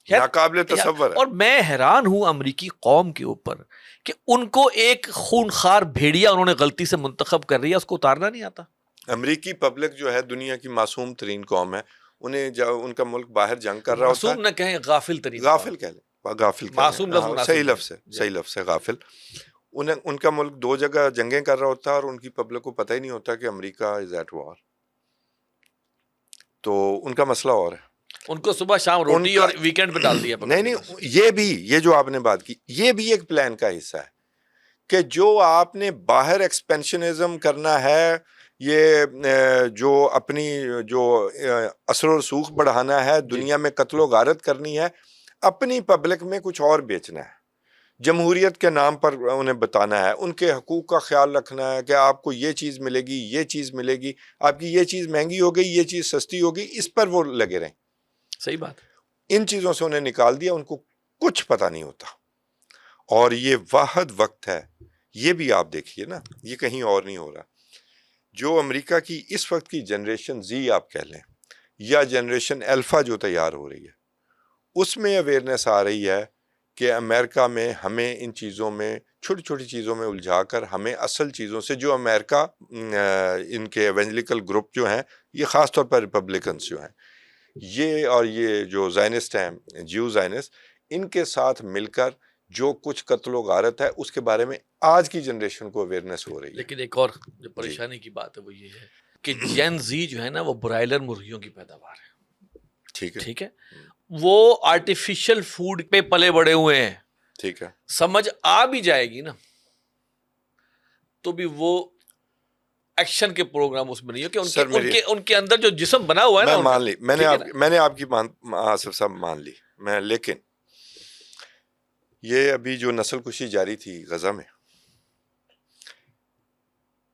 ناقابل تصور ہے. اور میں حیران ہوں امریکی قوم کے اوپر کہ ان کو ایک خونخوار بھیڑیا انہوں نے غلطی سے منتخب کر رہی ہے, اس کو اتارنا نہیں آتا. امریکی پبلک جو ہے دنیا کی معصوم ترین قوم ہے. انہیں ان کا ملک باہر جنگ کر رہا ہوتا ہے, معصوم نہ کہیں, غافل ترین, غافل کہہ لیں, غافل معصوم لفظ, صحیح لفظ ہے غافل. ان کا ملک 2 جگہ جنگیں کر رہا ہوتا ہے, اور ان کی پبلک کو پتہ ہی نہیں ہوتا کہ امریکہ از ایٹ وار. تو ان کا مسئلہ اور ہے, ان کو صبح شام روٹی اور ویکینڈ پہ ڈال دیا. نہیں, یہ جو آپ نے بات کی, یہ بھی ایک پلان کا حصہ ہے کہ جو آپ نے باہر ایکسپینشنزم کرنا ہے, یہ جو اپنی جو اثر و رسوخ بڑھانا ہے, دنیا میں قتل و غارت کرنی ہے, اپنی پبلک میں کچھ اور بیچنا ہے, جمہوریت کے نام پر انہیں بتانا ہے, ان کے حقوق کا خیال رکھنا ہے کہ آپ کو یہ چیز ملے گی, یہ چیز ملے گی, آپ کی یہ چیز مہنگی ہو گئی, یہ چیز سستی ہوگی, اس پر وہ لگے رہیں. صحیح بات. ان چیزوں سے انہیں نکال دیا, ان کو کچھ پتہ نہیں ہوتا. اور یہ واحد وقت ہے, یہ بھی آپ دیکھیے نا, یہ کہیں اور نہیں ہو رہا. جو امریکہ کی اس وقت کی جنریشن زی آپ کہہ لیں, یا جنریشن الفا جو تیار ہو رہی ہے اس میں اویئرنیس آ رہی ہے کہ امریکہ میں ہمیں ان چیزوں میں چھوٹی چھوٹی چیزوں میں الجھا کر ہمیں اصل چیزوں سے جو امریکہ ان کے ایونجلیکل گروپ جو ہیں یہ خاص طور پر ریپبلکنس جو ہیں یہ اور یہ جو زائنسٹ ہیں جیو زائنسٹ ان کے ساتھ مل کر جو کچھ قتل و غارت ہے اس کے بارے میں آج کی جنریشن کو اویئرنیس ہو رہی ہے. لیکن ایک اور جو پریشانی کی بات ہے وہ یہ ہے کہ جین زی جو ہے نا وہ برائلر مرغیوں کی پیداوار ہے. ٹھیک ہے وہ آرٹیفیشل فوڈ پہ پلے بڑے ہوئے ہیں. ٹھیک ہے سمجھ آ بھی جائے گی نا تو بھی وہ ایکشن کے پروگرام اس میں نہیں ہے کہ ان کے اندر جو جسم بنا ہوا ہے نا. میں مان لی, میں نے آپ کی آصف صاحب مان لی میں, لیکن یہ ابھی جو نسل کشی جاری تھی غزہ میں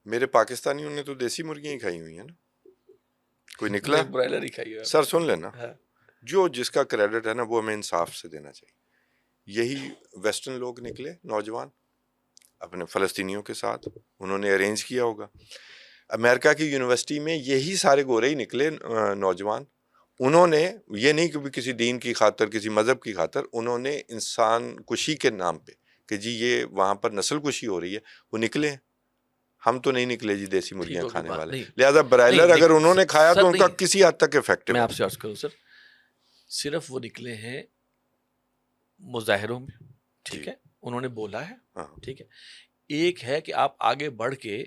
میرے پاکستانیوں نے تو دیسی مرغیاں ہی کھائی ہوئی ہیں نا, کوئی نکلا برائلر ہی کھائی ہے. سر سن لینا, جو جس کا کریڈٹ ہے نا وہ ہمیں انصاف سے دینا چاہیے. یہی ویسٹرن لوگ نکلے نوجوان اپنے فلسطینیوں کے ساتھ, انہوں نے ارینج کیا ہوگا. امریکہ کی یونیورسٹی میں یہی سارے گورے ہی نکلے نوجوان, انہوں نے یہ نہیں کہ کسی دین کی خاطر کسی مذہب کی خاطر, انہوں نے انسان کشی کے نام پہ کہ جی یہ وہاں پر نسل کشی ہو رہی ہے وہ نکلے. ہم تو نہیں نکلے جی دیسی مرغیاں کھانے والے, لہذا برائلر اگر انہوں نے کھایا تو ان کا کسی حد تک افیکٹو. میں آپ سے عرض کروں سر, صرف وہ نکلے ہیں مظاہروں میں, ٹھیک ہے, انہوں نے بولا ہے, ٹھیک ہے. ایک ہے کہ آپ آگے بڑھ کے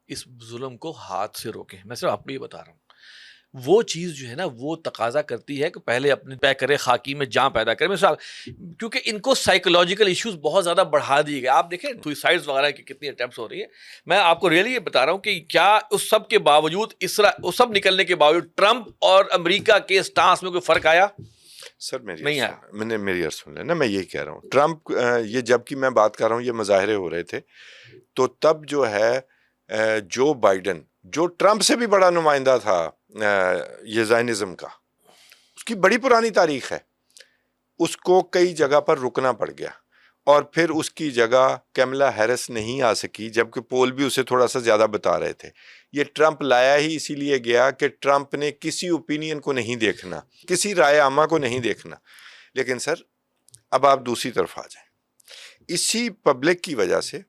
اس ظلم کو ہاتھ سے روکیں. میں صرف آپ کو یہ بتا رہا ہوں, وہ چیز جو ہے نا وہ تقاضا کرتی ہے کہ پہلے اپنے طے کرے خاکی میں جان پیدا کرے. مثال کیونکہ ان کو سائیکولوجیکل ایشوز بہت زیادہ بڑھا دیے گئے. آپ دیکھیں سوئسائڈز وغیرہ کی کتنی اٹیمپٹس ہو رہی ہے. میں آپ کو ریئلی یہ بتا رہا ہوں کہ کیا اس سب کے باوجود اس سب نکلنے کے باوجود ٹرمپ اور امریکہ کے سٹانس میں کوئی فرق آیا؟ سر میری عرض سن لینا, میں یہی کہہ رہا ہوں. ٹرمپ یہ جب کی میں بات کر رہا ہوں یہ مظاہرے ہو رہے تھے تو تب جو ہے جو بائیڈن جو ٹرمپ سے بھی بڑا نمائندہ تھا یہ زائنزم کا, اس کی بڑی پرانی تاریخ ہے, اس کو کئی جگہ پر رکنا پڑ گیا اور پھر اس کی جگہ کیملا ہیرس نہیں آ سکی جبکہ پول بھی اسے تھوڑا سا زیادہ بتا رہے تھے. یہ ٹرمپ لایا ہی اسی لیے گیا کہ ٹرمپ نے کسی اوپینین کو نہیں دیکھنا, کسی رائے عامہ کو نہیں دیکھنا. لیکن سر اب آپ دوسری طرف آ جائیں, اسی پبلک کی وجہ سے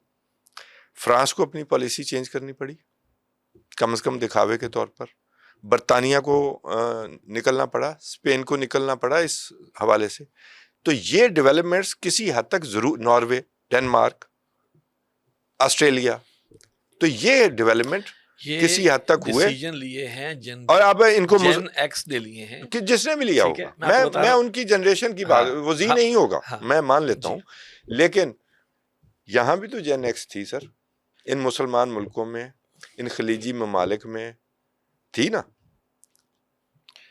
فرانس کو اپنی پالیسی چینج کرنی پڑی کم از کم دکھاوے کے طور پر, برطانیہ کو نکلنا پڑا, اسپین کو نکلنا پڑا اس حوالے سے. تو یہ ڈیولپمنٹس کسی حد تک ضرور, ناروے, ڈنمارک, آسٹریلیا, تو یہ ڈیولپمنٹ کسی حد تک ہوئے لیے ہیں اور اب ان کو جن ایکس نے لیے ہیں کہ جس نے بھی لیا ہوگا. میں ان کی جنریشن کی بات وزی نہیں ہوگا میں مان لیتا ہوں, لیکن یہاں بھی تو جن ایکس تھی سر, ان مسلمان ملکوں میں, ان خلیجی ممالک میں تھی نا,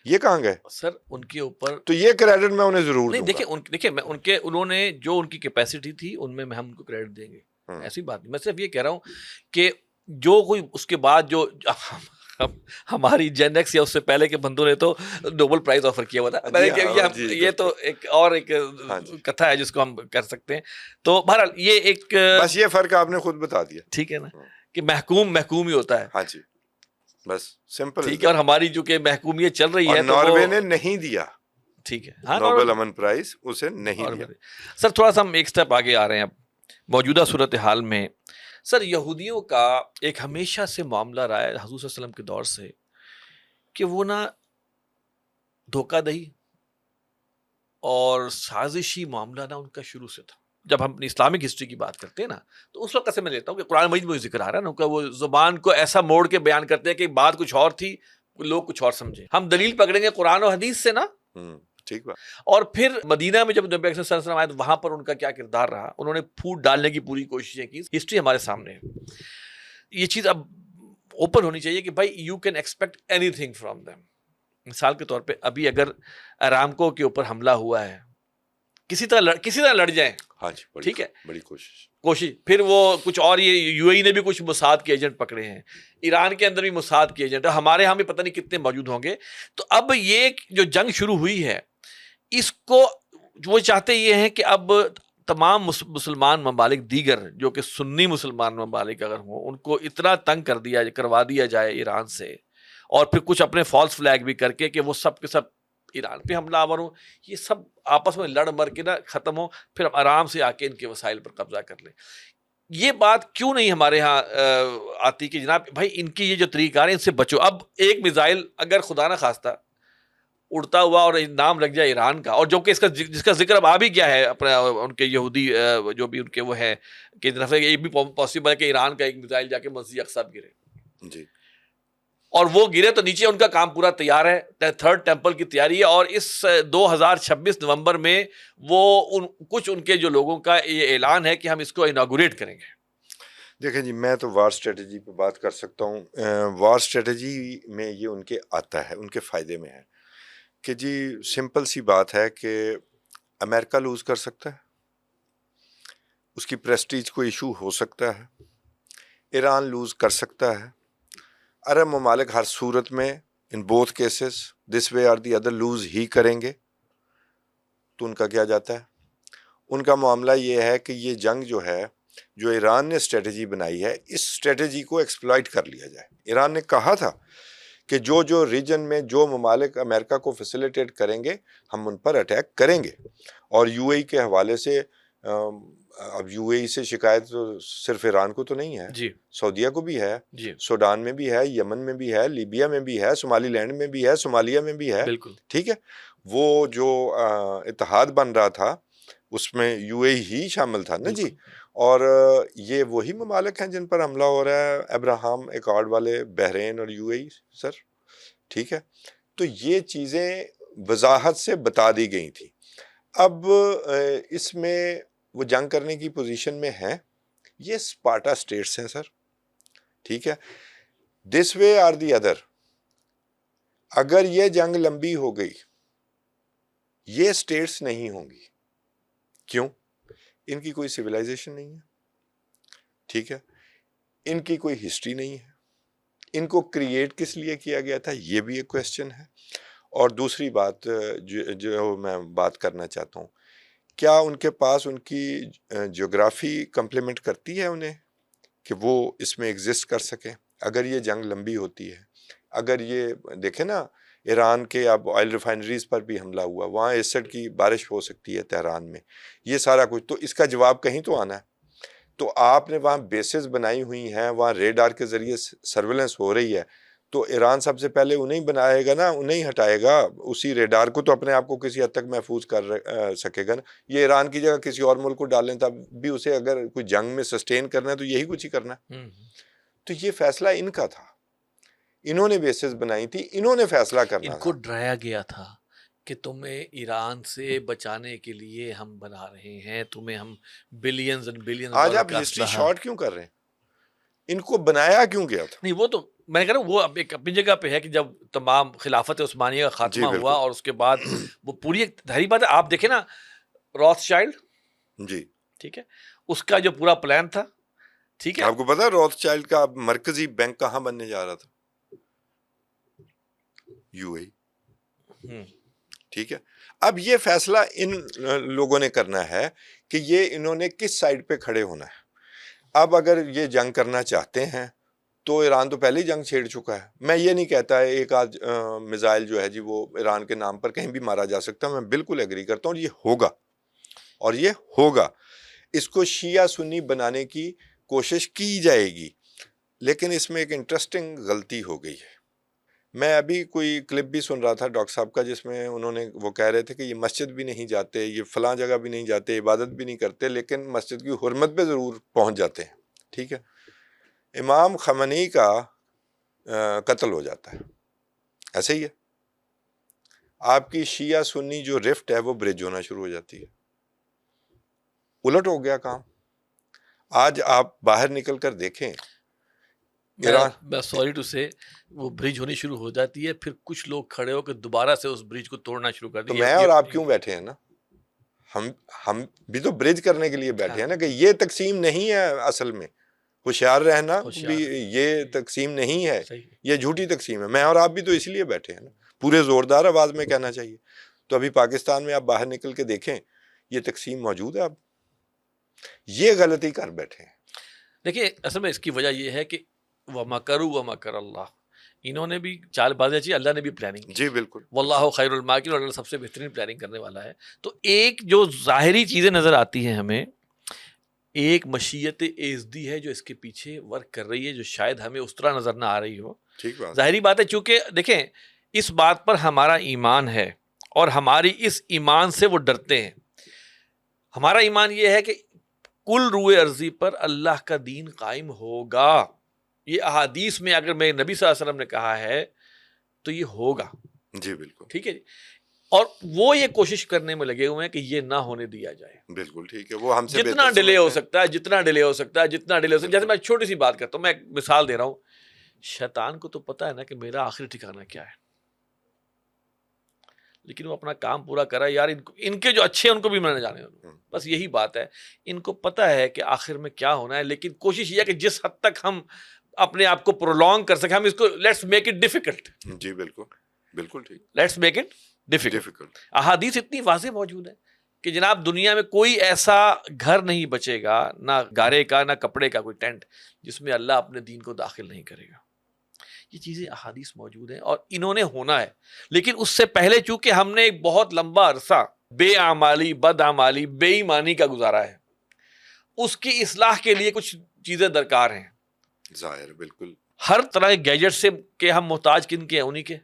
یہ کہاں گئے سر ان کے اوپر؟ تو یہ کریڈٹ میں انہیں ضرور نہیں. دیکھیں انہوں نے جو ان کی کیپیسٹی تھی ان میں ہم ان کو کریڈٹ دیں گے, ایسی بات نہیں. میں صرف یہ کہہ رہا ہوں کہ جو کوئی اس کے بعد جو ہماری جین ایکس یا اس سے پہلے کے بندوں نے تو نوبل پرائز آفر کیا ہوا تھا. یہ تو ایک اور ایک کتھا ہے جس کو ہم کر سکتے ہیں. تو بہرحال یہ ایک بس یہ فرق آپ نے خود بتا دیا, ٹھیک ہے نا, کہ محکوم ہی ہوتا ہے. ہاں جی بس سمپل. ٹھیک ہے, اور ہماری جو کہ محکومیت چل رہی ہے ناروے نے نہیں دیا, ٹھیک ہے, نوبل امن پرائز اسے نہیں دیا. سر تھوڑا سا ہم ایک سٹیپ آگے آ رہے ہیں اب موجودہ صورتحال میں. سر یہودیوں کا ایک ہمیشہ سے معاملہ رہا ہے حضور صلی اللہ علیہ وسلم کے دور سے کہ وہ نا دھوکہ دہی اور سازشی معاملہ نا ان کا شروع سے تھا. جب ہم اپنی اسلامک ہسٹری کی بات کرتے ہیں نا تو اس وقت سے میں لیتا ہوں کہ قرآن مجید میں ذکر آ رہا ہے نا کہ وہ زبان کو ایسا موڑ کے بیان کرتے ہیں کہ بات کچھ اور تھی, لوگ کچھ اور سمجھے. ہم دلیل پکڑیں گے قرآن و حدیث سے نا, ٹھیک بات. صلی اور پھر مدینہ میں جب نبی اکرم صلی اللہ علیہ وسلم آئے تو وہاں پر ان کا کیا کردار رہا, انہوں نے پھوٹ ڈالنے کی پوری کوششیں کی. ہسٹری ہمارے سامنے ہے. یہ چیز اب اوپن ہونی چاہیے کہ بھائی you can expect any thing from them. مثال کے طور پہ ابھی اگر ارامکو کے اوپر حملہ ہوا ہے, کسی طرح لڑ جائیں, ہاں جی, ٹھیک ہے, بڑی کوشش, پھر وہ کچھ اور, یہ یو اے ای نے بھی کچھ موساد کے ایجنٹ پکڑے ہیں, ایران کے اندر بھی موساد کے ایجنٹ, ہمارے ہاں بھی پتہ نہیں کتنے موجود ہوں گے. تو اب یہ جو جنگ شروع ہوئی ہے اس کو وہ چاہتے یہ ہیں کہ اب تمام مسلمان ممالک دیگر جو کہ سنی مسلمان ممالک اگر ہوں ان کو اتنا تنگ کروا دیا جائے ایران سے, اور پھر کچھ اپنے فالس فلیگ بھی کر کے کہ وہ سب کے سب ایران پہ حملہ آور ہوں، یہ سب آپس میں لڑ مر کے نا ختم ہو، پھر ہم آرام سے آ کے ان کے وسائل پر قبضہ کر لیں. یہ بات کیوں نہیں ہمارے ہاں آتی کہ جناب بھائی ان کی یہ جو طریقہ ہے ان سے بچو. اب ایک میزائل اگر خدا نہ خواستہ اڑتا ہوا اور نام لگ جائے ایران کا، اور جو کہ اس کا جس کا ذکر اب آ بھی گیا ہے اپنا ان کے یہودی جو بھی ان کے وہ ہے کہ طرف یہ بھی پاسبل ہے کہ ایران کا ایک میزائل جا کے مسجد اقصی گرے جی، اور وہ گرے تو نیچے ان کا کام پورا تیار ہے، تھرڈ ٹیمپل کی تیاری ہے، اور اس 2026 نومبر میں وہ کچھ ان کے جو لوگوں کا یہ اعلان ہے کہ ہم اس کو اناگوریٹ کریں گے. دیکھیں جی، میں تو وار اسٹریٹجی پہ بات کر سکتا ہوں. وار اسٹریٹجی میں یہ ان کے آتا ہے، ان کے فائدے میں ہے کہ جی سمپل سی بات ہے کہ امریکہ لوز کر سکتا ہے، اس کی پریسٹیج کو ایشو ہو سکتا ہے، ایران لوز کر سکتا ہے، عرب ممالک ہر صورت میں ان بوتھ کیسز دس وے اور دی ادر لوز ہی کریں گے. تو ان کا کیا جاتا ہے؟ ان کا معاملہ یہ ہے کہ یہ جنگ جو ہے، جو ایران نے اسٹریٹجی بنائی ہے، اس اسٹریٹجی کو ایکسپلائٹ کر لیا جائے. ایران نے کہا تھا کہ جو ریجن میں جو ممالک امریکہ کو فیسیلیٹیٹ کریں گے ہم ان پر اٹیک کریں گے. اور یو اے ای کے حوالے سے اب یو اے ای سے شکایت تو صرف ایران کو تو نہیں ہے، جی سعودیہ کو بھی ہے، جی سوڈان میں بھی ہے، یمن میں بھی ہے، لیبیا میں بھی ہے، صومالی لینڈ میں بھی ہے، صومالیہ میں بھی ہے. بالکل. ٹھیک ہے، وہ جو اتحاد بن رہا تھا اس میں یو اے ہی شامل تھا نا جی. اور یہ وہی ممالک ہیں جن پر حملہ ہو رہا ہے، ابراہم ایکارڈ والے، بحرین اور یو اے ای سر. ٹھیک ہے، تو یہ چیزیں وضاحت سے بتا دی گئی تھی. اب اس میں وہ جنگ کرنے کی پوزیشن میں ہیں، یہ اسپارٹا اسٹیٹس ہیں سر. ٹھیک ہے، دس وے آر دی ادر اگر یہ جنگ لمبی ہو گئی یہ اسٹیٹس نہیں ہوں گی. کیوں؟ ان کی کوئی سویلائزیشن نہیں ہے. ٹھیک ہے، ان کی کوئی ہسٹری نہیں ہے. ان کو کریٹ کس لیے کیا گیا تھا یہ بھی ایک کویسچن ہے. اور دوسری بات جو میں بات کرنا چاہتا ہوں، کیا ان کے پاس ان کی جغرافی کمپلیمنٹ کرتی ہے انہیں کہ وہ اس میں ایگزسٹ کر سکیں اگر یہ جنگ لمبی ہوتی ہے؟ اگر یہ دیکھیں نا، ایران کے اب آئل ریفائنریز پر بھی حملہ ہوا، وہاں ایسڈ کی بارش ہو سکتی ہے تہران میں، یہ سارا کچھ، تو اس کا جواب کہیں تو آنا ہے. تو آپ نے وہاں بیسز بنائی ہوئی ہیں، وہاں ریڈار کے ذریعے سرویلنس ہو رہی ہے، تو ایران سب سے پہلے انہیں بنائے گا نا، انہیں ہٹائے گا. اسی ریڈار کو تو اپنے آپ کو کسی حد تک محفوظ کر سکے گا نا. یہ ایران کی جگہ کسی اور ملک کو ڈالیں تب بھی اسے اگر کوئی جنگ میں سسٹین کرنا ہے تو یہی کچھ ہی کرنا ہے. تو یہ فیصلہ ان کا تھا، انہوں نے بیسز بنائی تھی، انہوں نے فیصلہ کرنا تھا. ان کو ڈرایا گیا تھا کہ تمہیں ایران سے بچانے کے لیے ہم بنا رہے ہیں، تمہیں ہم بلینز اینڈ بلینز آج آپ ہسٹری شارٹ کیوں کر رہے ہیں؟ ان کو بنایا کیوں گیا تھا؟ نہیں، وہ تو میں کہہ رہا ہوں وہ اب ایک اپنی جگہ پہ ہے کہ جب تمام خلافت عثمانیہ کا خاتمہ ہوا اور اس کے بعد وہ پوری ایک ظاہری بات ہے، آپ دیکھیں نا روتھ چائلڈ، جی ٹھیک ہے، اس کا جو پورا پلان تھا، ٹھیک ہے، آپ کو پتا ہے روتھ چائلڈ کا مرکزی بینک کہاں بننے جا رہا تھا؟ یو اے. ٹھیک ہے، اب یہ فیصلہ ان لوگوں نے کرنا ہے کہ یہ انہوں نے کس سائڈ پہ کھڑے ہونا ہے. اب اگر یہ جنگ کرنا چاہتے ہیں تو ایران تو پہلے ہی جنگ چھیڑ چکا ہے. میں یہ نہیں کہتا ہے ایک آدھ میزائل جو ہے جی وہ ایران کے نام پر کہیں بھی مارا جا سکتا ہے، میں بالکل ایگری کرتا ہوں، یہ ہوگا اور یہ ہوگا. اس کو شیعہ سنی بنانے کی کوشش کی جائے گی، لیکن اس میں ایک انٹرسٹنگ غلطی ہو گئی ہے. میں ابھی کوئی کلپ بھی سن رہا تھا ڈاکٹر صاحب کا، جس میں انہوں نے وہ کہہ رہے تھے کہ یہ مسجد بھی نہیں جاتے، یہ فلاں جگہ بھی نہیں جاتے، عبادت بھی نہیں کرتے، لیکن مسجد کی حرمت پہ ضرور پہنچ جاتے ہیں. ٹھیک ہے، امام خمینی کا قتل ہو جاتا ہے، ایسے ہی ہے. آپ کی شیعہ سنی جو رفٹ ہے وہ برج ہونا شروع ہو جاتی ہے. الٹ ہو گیا کام. آج آپ باہر نکل کر دیکھیں، میں سوری ٹو سے، وہ برج ہونی شروع ہو جاتی ہے، پھر کچھ لوگ کھڑے ہو کے دوبارہ سے اس برج کو توڑنا شروع کر دیں. تو میں اور آپ کیوں بیٹھے ہیں نا، ہم بھی تو برج کرنے کے لیے بیٹھے ہیں نا، کہ یہ تقسیم نہیں ہے اصل میں. ہوشیار رہنا بھی یہ تقسیم نہیں ہے، یہ جھوٹی تقسیم ہے. میں اور آپ بھی تو اس لیے بیٹھے ہیں نا، پورے زوردار آواز میں کہنا چاہیے. تو ابھی پاکستان میں آپ باہر نکل کے دیکھیں، یہ تقسیم موجود ہے. اب یہ غلطی کر بیٹھے ہیں. دیکھیں اصل میں اس کی وجہ یہ ہے کہ وَمَكَرُوا وَمَكَرَ اللَّهُ، انہوں نے بھی چال بازی اچھی، اللہ نے بھی پلاننگ کی. جی بالکل. واللہ خیر الماکرین، اور اللہ سب سے بہترین پلاننگ کرنے والا ہے. تو ایک جو ظاہری چیزیں نظر آتی ہیں ہمیں، ایک مشیت ایزدی ہے جو اس کے پیچھے ورک کر رہی ہے، جو شاید ہمیں اس طرح نظر نہ آ رہی ہو. ٹھیک بات. ظاہری بات ہے، چونکہ دیکھیں اس بات پر ہمارا ایمان ہے اور ہماری اس ایمان سے وہ ڈرتے ہیں. ہمارا ایمان یہ ہے کہ کل روئے ارضی پر اللہ کا دین قائم ہوگا. یہ احادیث میں اگر میں نبی صلی اللہ علیہ وسلم نے کہا ہے تو یہ ہوگا. جی بالکل. ٹھیک ہے جی. اور وہ یہ کوشش کرنے میں لگے ہوئے ہیں کہ یہ نہ ہونے دیا جائے. بالکل ٹھیک ہے. وہ ہم سے جتنا ڈیلے ہو سکتا ہے، جتنا ڈیلے ہو سکتا ہے، جتنا ڈیلے ہو سکتا ہے. جیسے میں چھوٹی سی بات کرتا ہوں، میں ایک مثال دے رہا ہوں. شیطان کو تو پتا ہے نا کہ میرا آخری ٹھکانہ کیا ہے، لیکن وہ اپنا کام پورا کرا. یار ان کے جو اچھے ہیں ان کو بھی میں نہ جانے دوں. بس یہی بات ہے. ان کو پتا ہے کہ آخر میں کیا ہونا ہے، لیکن کوشش یہ ہے کہ جس حد تک ہم اپنے آپ کو پرولونگ کر سکیں، ہم اس کو لیٹس میک اٹ ڈیفیکلٹ. جی بالکل بالکل ٹھیک. Let's make it difficult. احادیث اتنی واضح موجود ہے کہ جناب دنیا میں کوئی ایسا گھر نہیں بچے گا، نہ گارے کا نہ کپڑے کا کوئی ٹینٹ، جس میں اللہ اپنے دین کو داخل نہیں کرے گا. یہ چیزیں احادیث موجود ہیں اور انہوں نے ہونا ہے. لیکن اس سے پہلے چونکہ ہم نے ایک بہت لمبا عرصہ بے اعمالی، بد اعمالی، بے ایمانی کا گزارا ہے، اس کی اصلاح کے لیے کچھ چیزیں درکار ہیں. ظاہر بالکل. ہر طرح کے گیجٹ سے کہ ہم محتاج کن کے ہیں؟ انہی کے.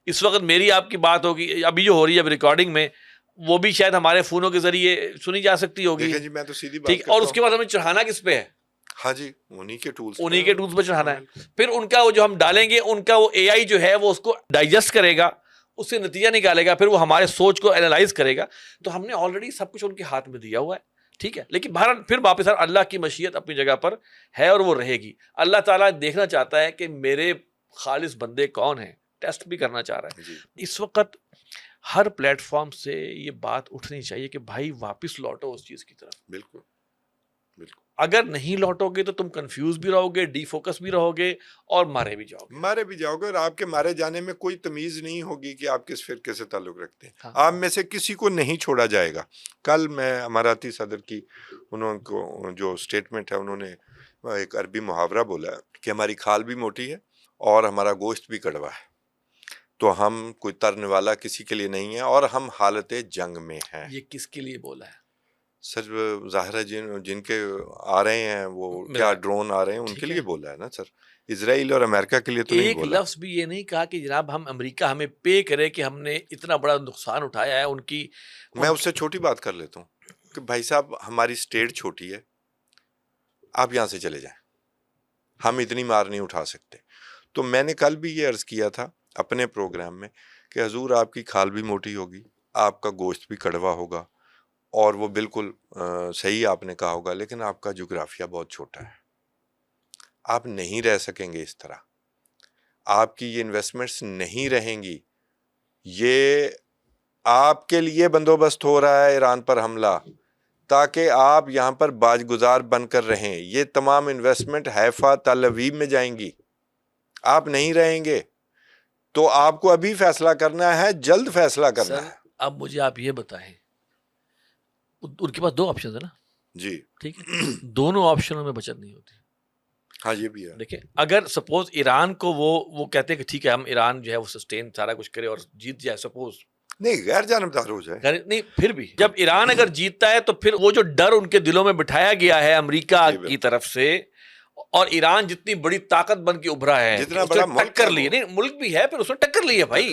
اس وقت میری آپ کی بات ہوگی ابھی جو ہو رہی ہے اب ریکارڈنگ میں، وہ بھی شاید ہمارے فونوں کے ذریعے سنی جا سکتی ہوگی. جی میں تو سیدھی بات ٹھیک. اور اس کے بعد ہمیں چڑھانا کس پہ ہے؟ ہاں جی انہی کے ٹولز پہ چڑھانا ہے. پھر ان کا وہ جو ہم ڈالیں گے، ان کا وہ اے آئی جو ہے وہ اس کو ڈائجسٹ کرے گا، اس سے نتیجہ نکالے گا، پھر وہ ہمارے سوچ کو اینالائز کرے گا. تو ہم نے آلریڈی سب کچھ ان کے ہاتھ میں دیا ہوا ہے. ٹھیک ہے. لیکن بہرحال پھر واپس اللہ کی مشیت اپنی جگہ پر ہے اور وہ رہے گی. اللہ تعالیٰ دیکھنا چاہتا ہے کہ میرے خالص بندے کون ہیں، ٹیسٹ بھی کرنا چاہ رہا ہے. اس وقت ہر پلیٹ فارم سے یہ بات اٹھنی چاہیے کہ بھائی واپس لوٹو اس چیز کی طرف. بالکل بالکل. اگر نہیں لوٹو گے تو تم کنفیوز بھی رہو گے، ڈی فوکس بھی رہو گے اور مارے بھی جاؤ گے. اور آپ کے مارے جانے میں کوئی تمیز نہیں ہوگی کہ آپ کس فرقے سے تعلق رکھتے ہیں. آپ میں سے کسی کو نہیں چھوڑا جائے گا. کل میں اماراتی صدر کی انہوں کو جو سٹیٹمنٹ ہے، انہوں نے ایک عربی محاورہ بولا کہ ہماری کھال بھی موٹی ہے اور ہمارا گوشت بھی کڑوا ہے، تو ہم کوئی ترنے والا کسی کے لیے نہیں ہے اور ہم حالت جنگ میں ہیں. یہ کس کے لیے بولا ہے؟ سر ظاہر ہے جن کے آ رہے ہیں وہ کیا ڈرون آ رہے ہیں ان کے لیے بولا ہے نا سر. اسرائیل اور امریکہ کے لیے تو نہیں بولا. ایک لفظ بھی یہ نہیں کہا کہ جناب ہم امریکہ ہمیں پے کرے کہ ہم نے اتنا بڑا نقصان اٹھایا ہے ان کی. میں اس سے چھوٹی بات کر لیتا ہوں کہ بھائی صاحب ہماری سٹیٹ چھوٹی ہے، آپ یہاں سے چلے جائیں، ہم اتنی مار نہیں اٹھا سکتے. تو میں نے کل بھی یہ عرض کیا تھا اپنے پروگرام میں کہ حضور آپ کی کھال بھی موٹی ہوگی، آپ کا گوشت بھی کڑوا ہوگا، اور وہ بالکل صحیح آپ نے کہا ہوگا، لیکن آپ کا جغرافیہ بہت چھوٹا ہے، آپ نہیں رہ سکیں گے اس طرح. آپ کی یہ انویسٹمنٹس نہیں رہیں گی. یہ آپ کے لیے بندوبست ہو رہا ہے ایران پر حملہ تاکہ آپ یہاں پر باج گزار بن کر رہیں. یہ تمام انویسٹمنٹ حیفا تل ابیب میں جائیں گی. آپ نہیں رہیں گے تو آپ کو ابھی فیصلہ کرنا ہے، جلد فیصلہ کرنا ہے. اب مجھے آپ یہ بتائیں، ان کے پاس دو آپشن ہے نا. جی ٹھیک ہے. دونوں آپشنوں میں بچت نہیں ہوتی. ہاں یہ بھی ہے. دیکھیں اگر سپوز ایران کو وہ کہتے ہیں کہ ٹھیک ہے ہم ایران جو ہے وہ سسٹین سارا کچھ کرے اور جیت جائے، سپوز نہیں غیر جانبدار ہو جائے، نہیں پھر بھی جب ایران اگر جیتتا ہے تو پھر وہ جو ڈر ان کے دلوں میں بٹھایا گیا ہے امریکہ کی طرف سے، اور ایران جتنی بڑی طاقت بن کے ابھرا ہے، جتنا بڑا ٹکر لی، نہیں ملک بھی ہے پھر اس نے ٹکر لی ہے بھائی،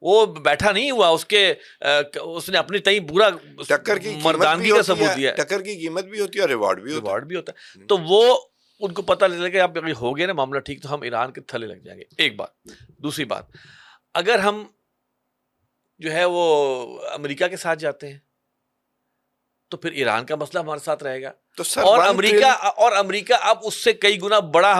وہ بیٹھا نہیں ہوا، اس نے اپنی تئیں پورا ٹکر کی مردانگی کا ثبوت دیا. ٹکر کی قیمت بھی ہوتی ہے اور ریوارڈ بھی ہوتا ہے. تو وہ ان کو پتہ لگے کہ اب ہو گیا نا معاملہ ٹھیک، تو ہم ایران کے تھلے لگ جائیں گے. ایک بات. دوسری بات، اگر ہم جو ہے وہ امریکہ کے ساتھ جاتے ہیں تو پھر ایران کا مسئلہ ہمارے ساتھ رہے گا، اور امریکہ اب اس سے کئی گنا بڑا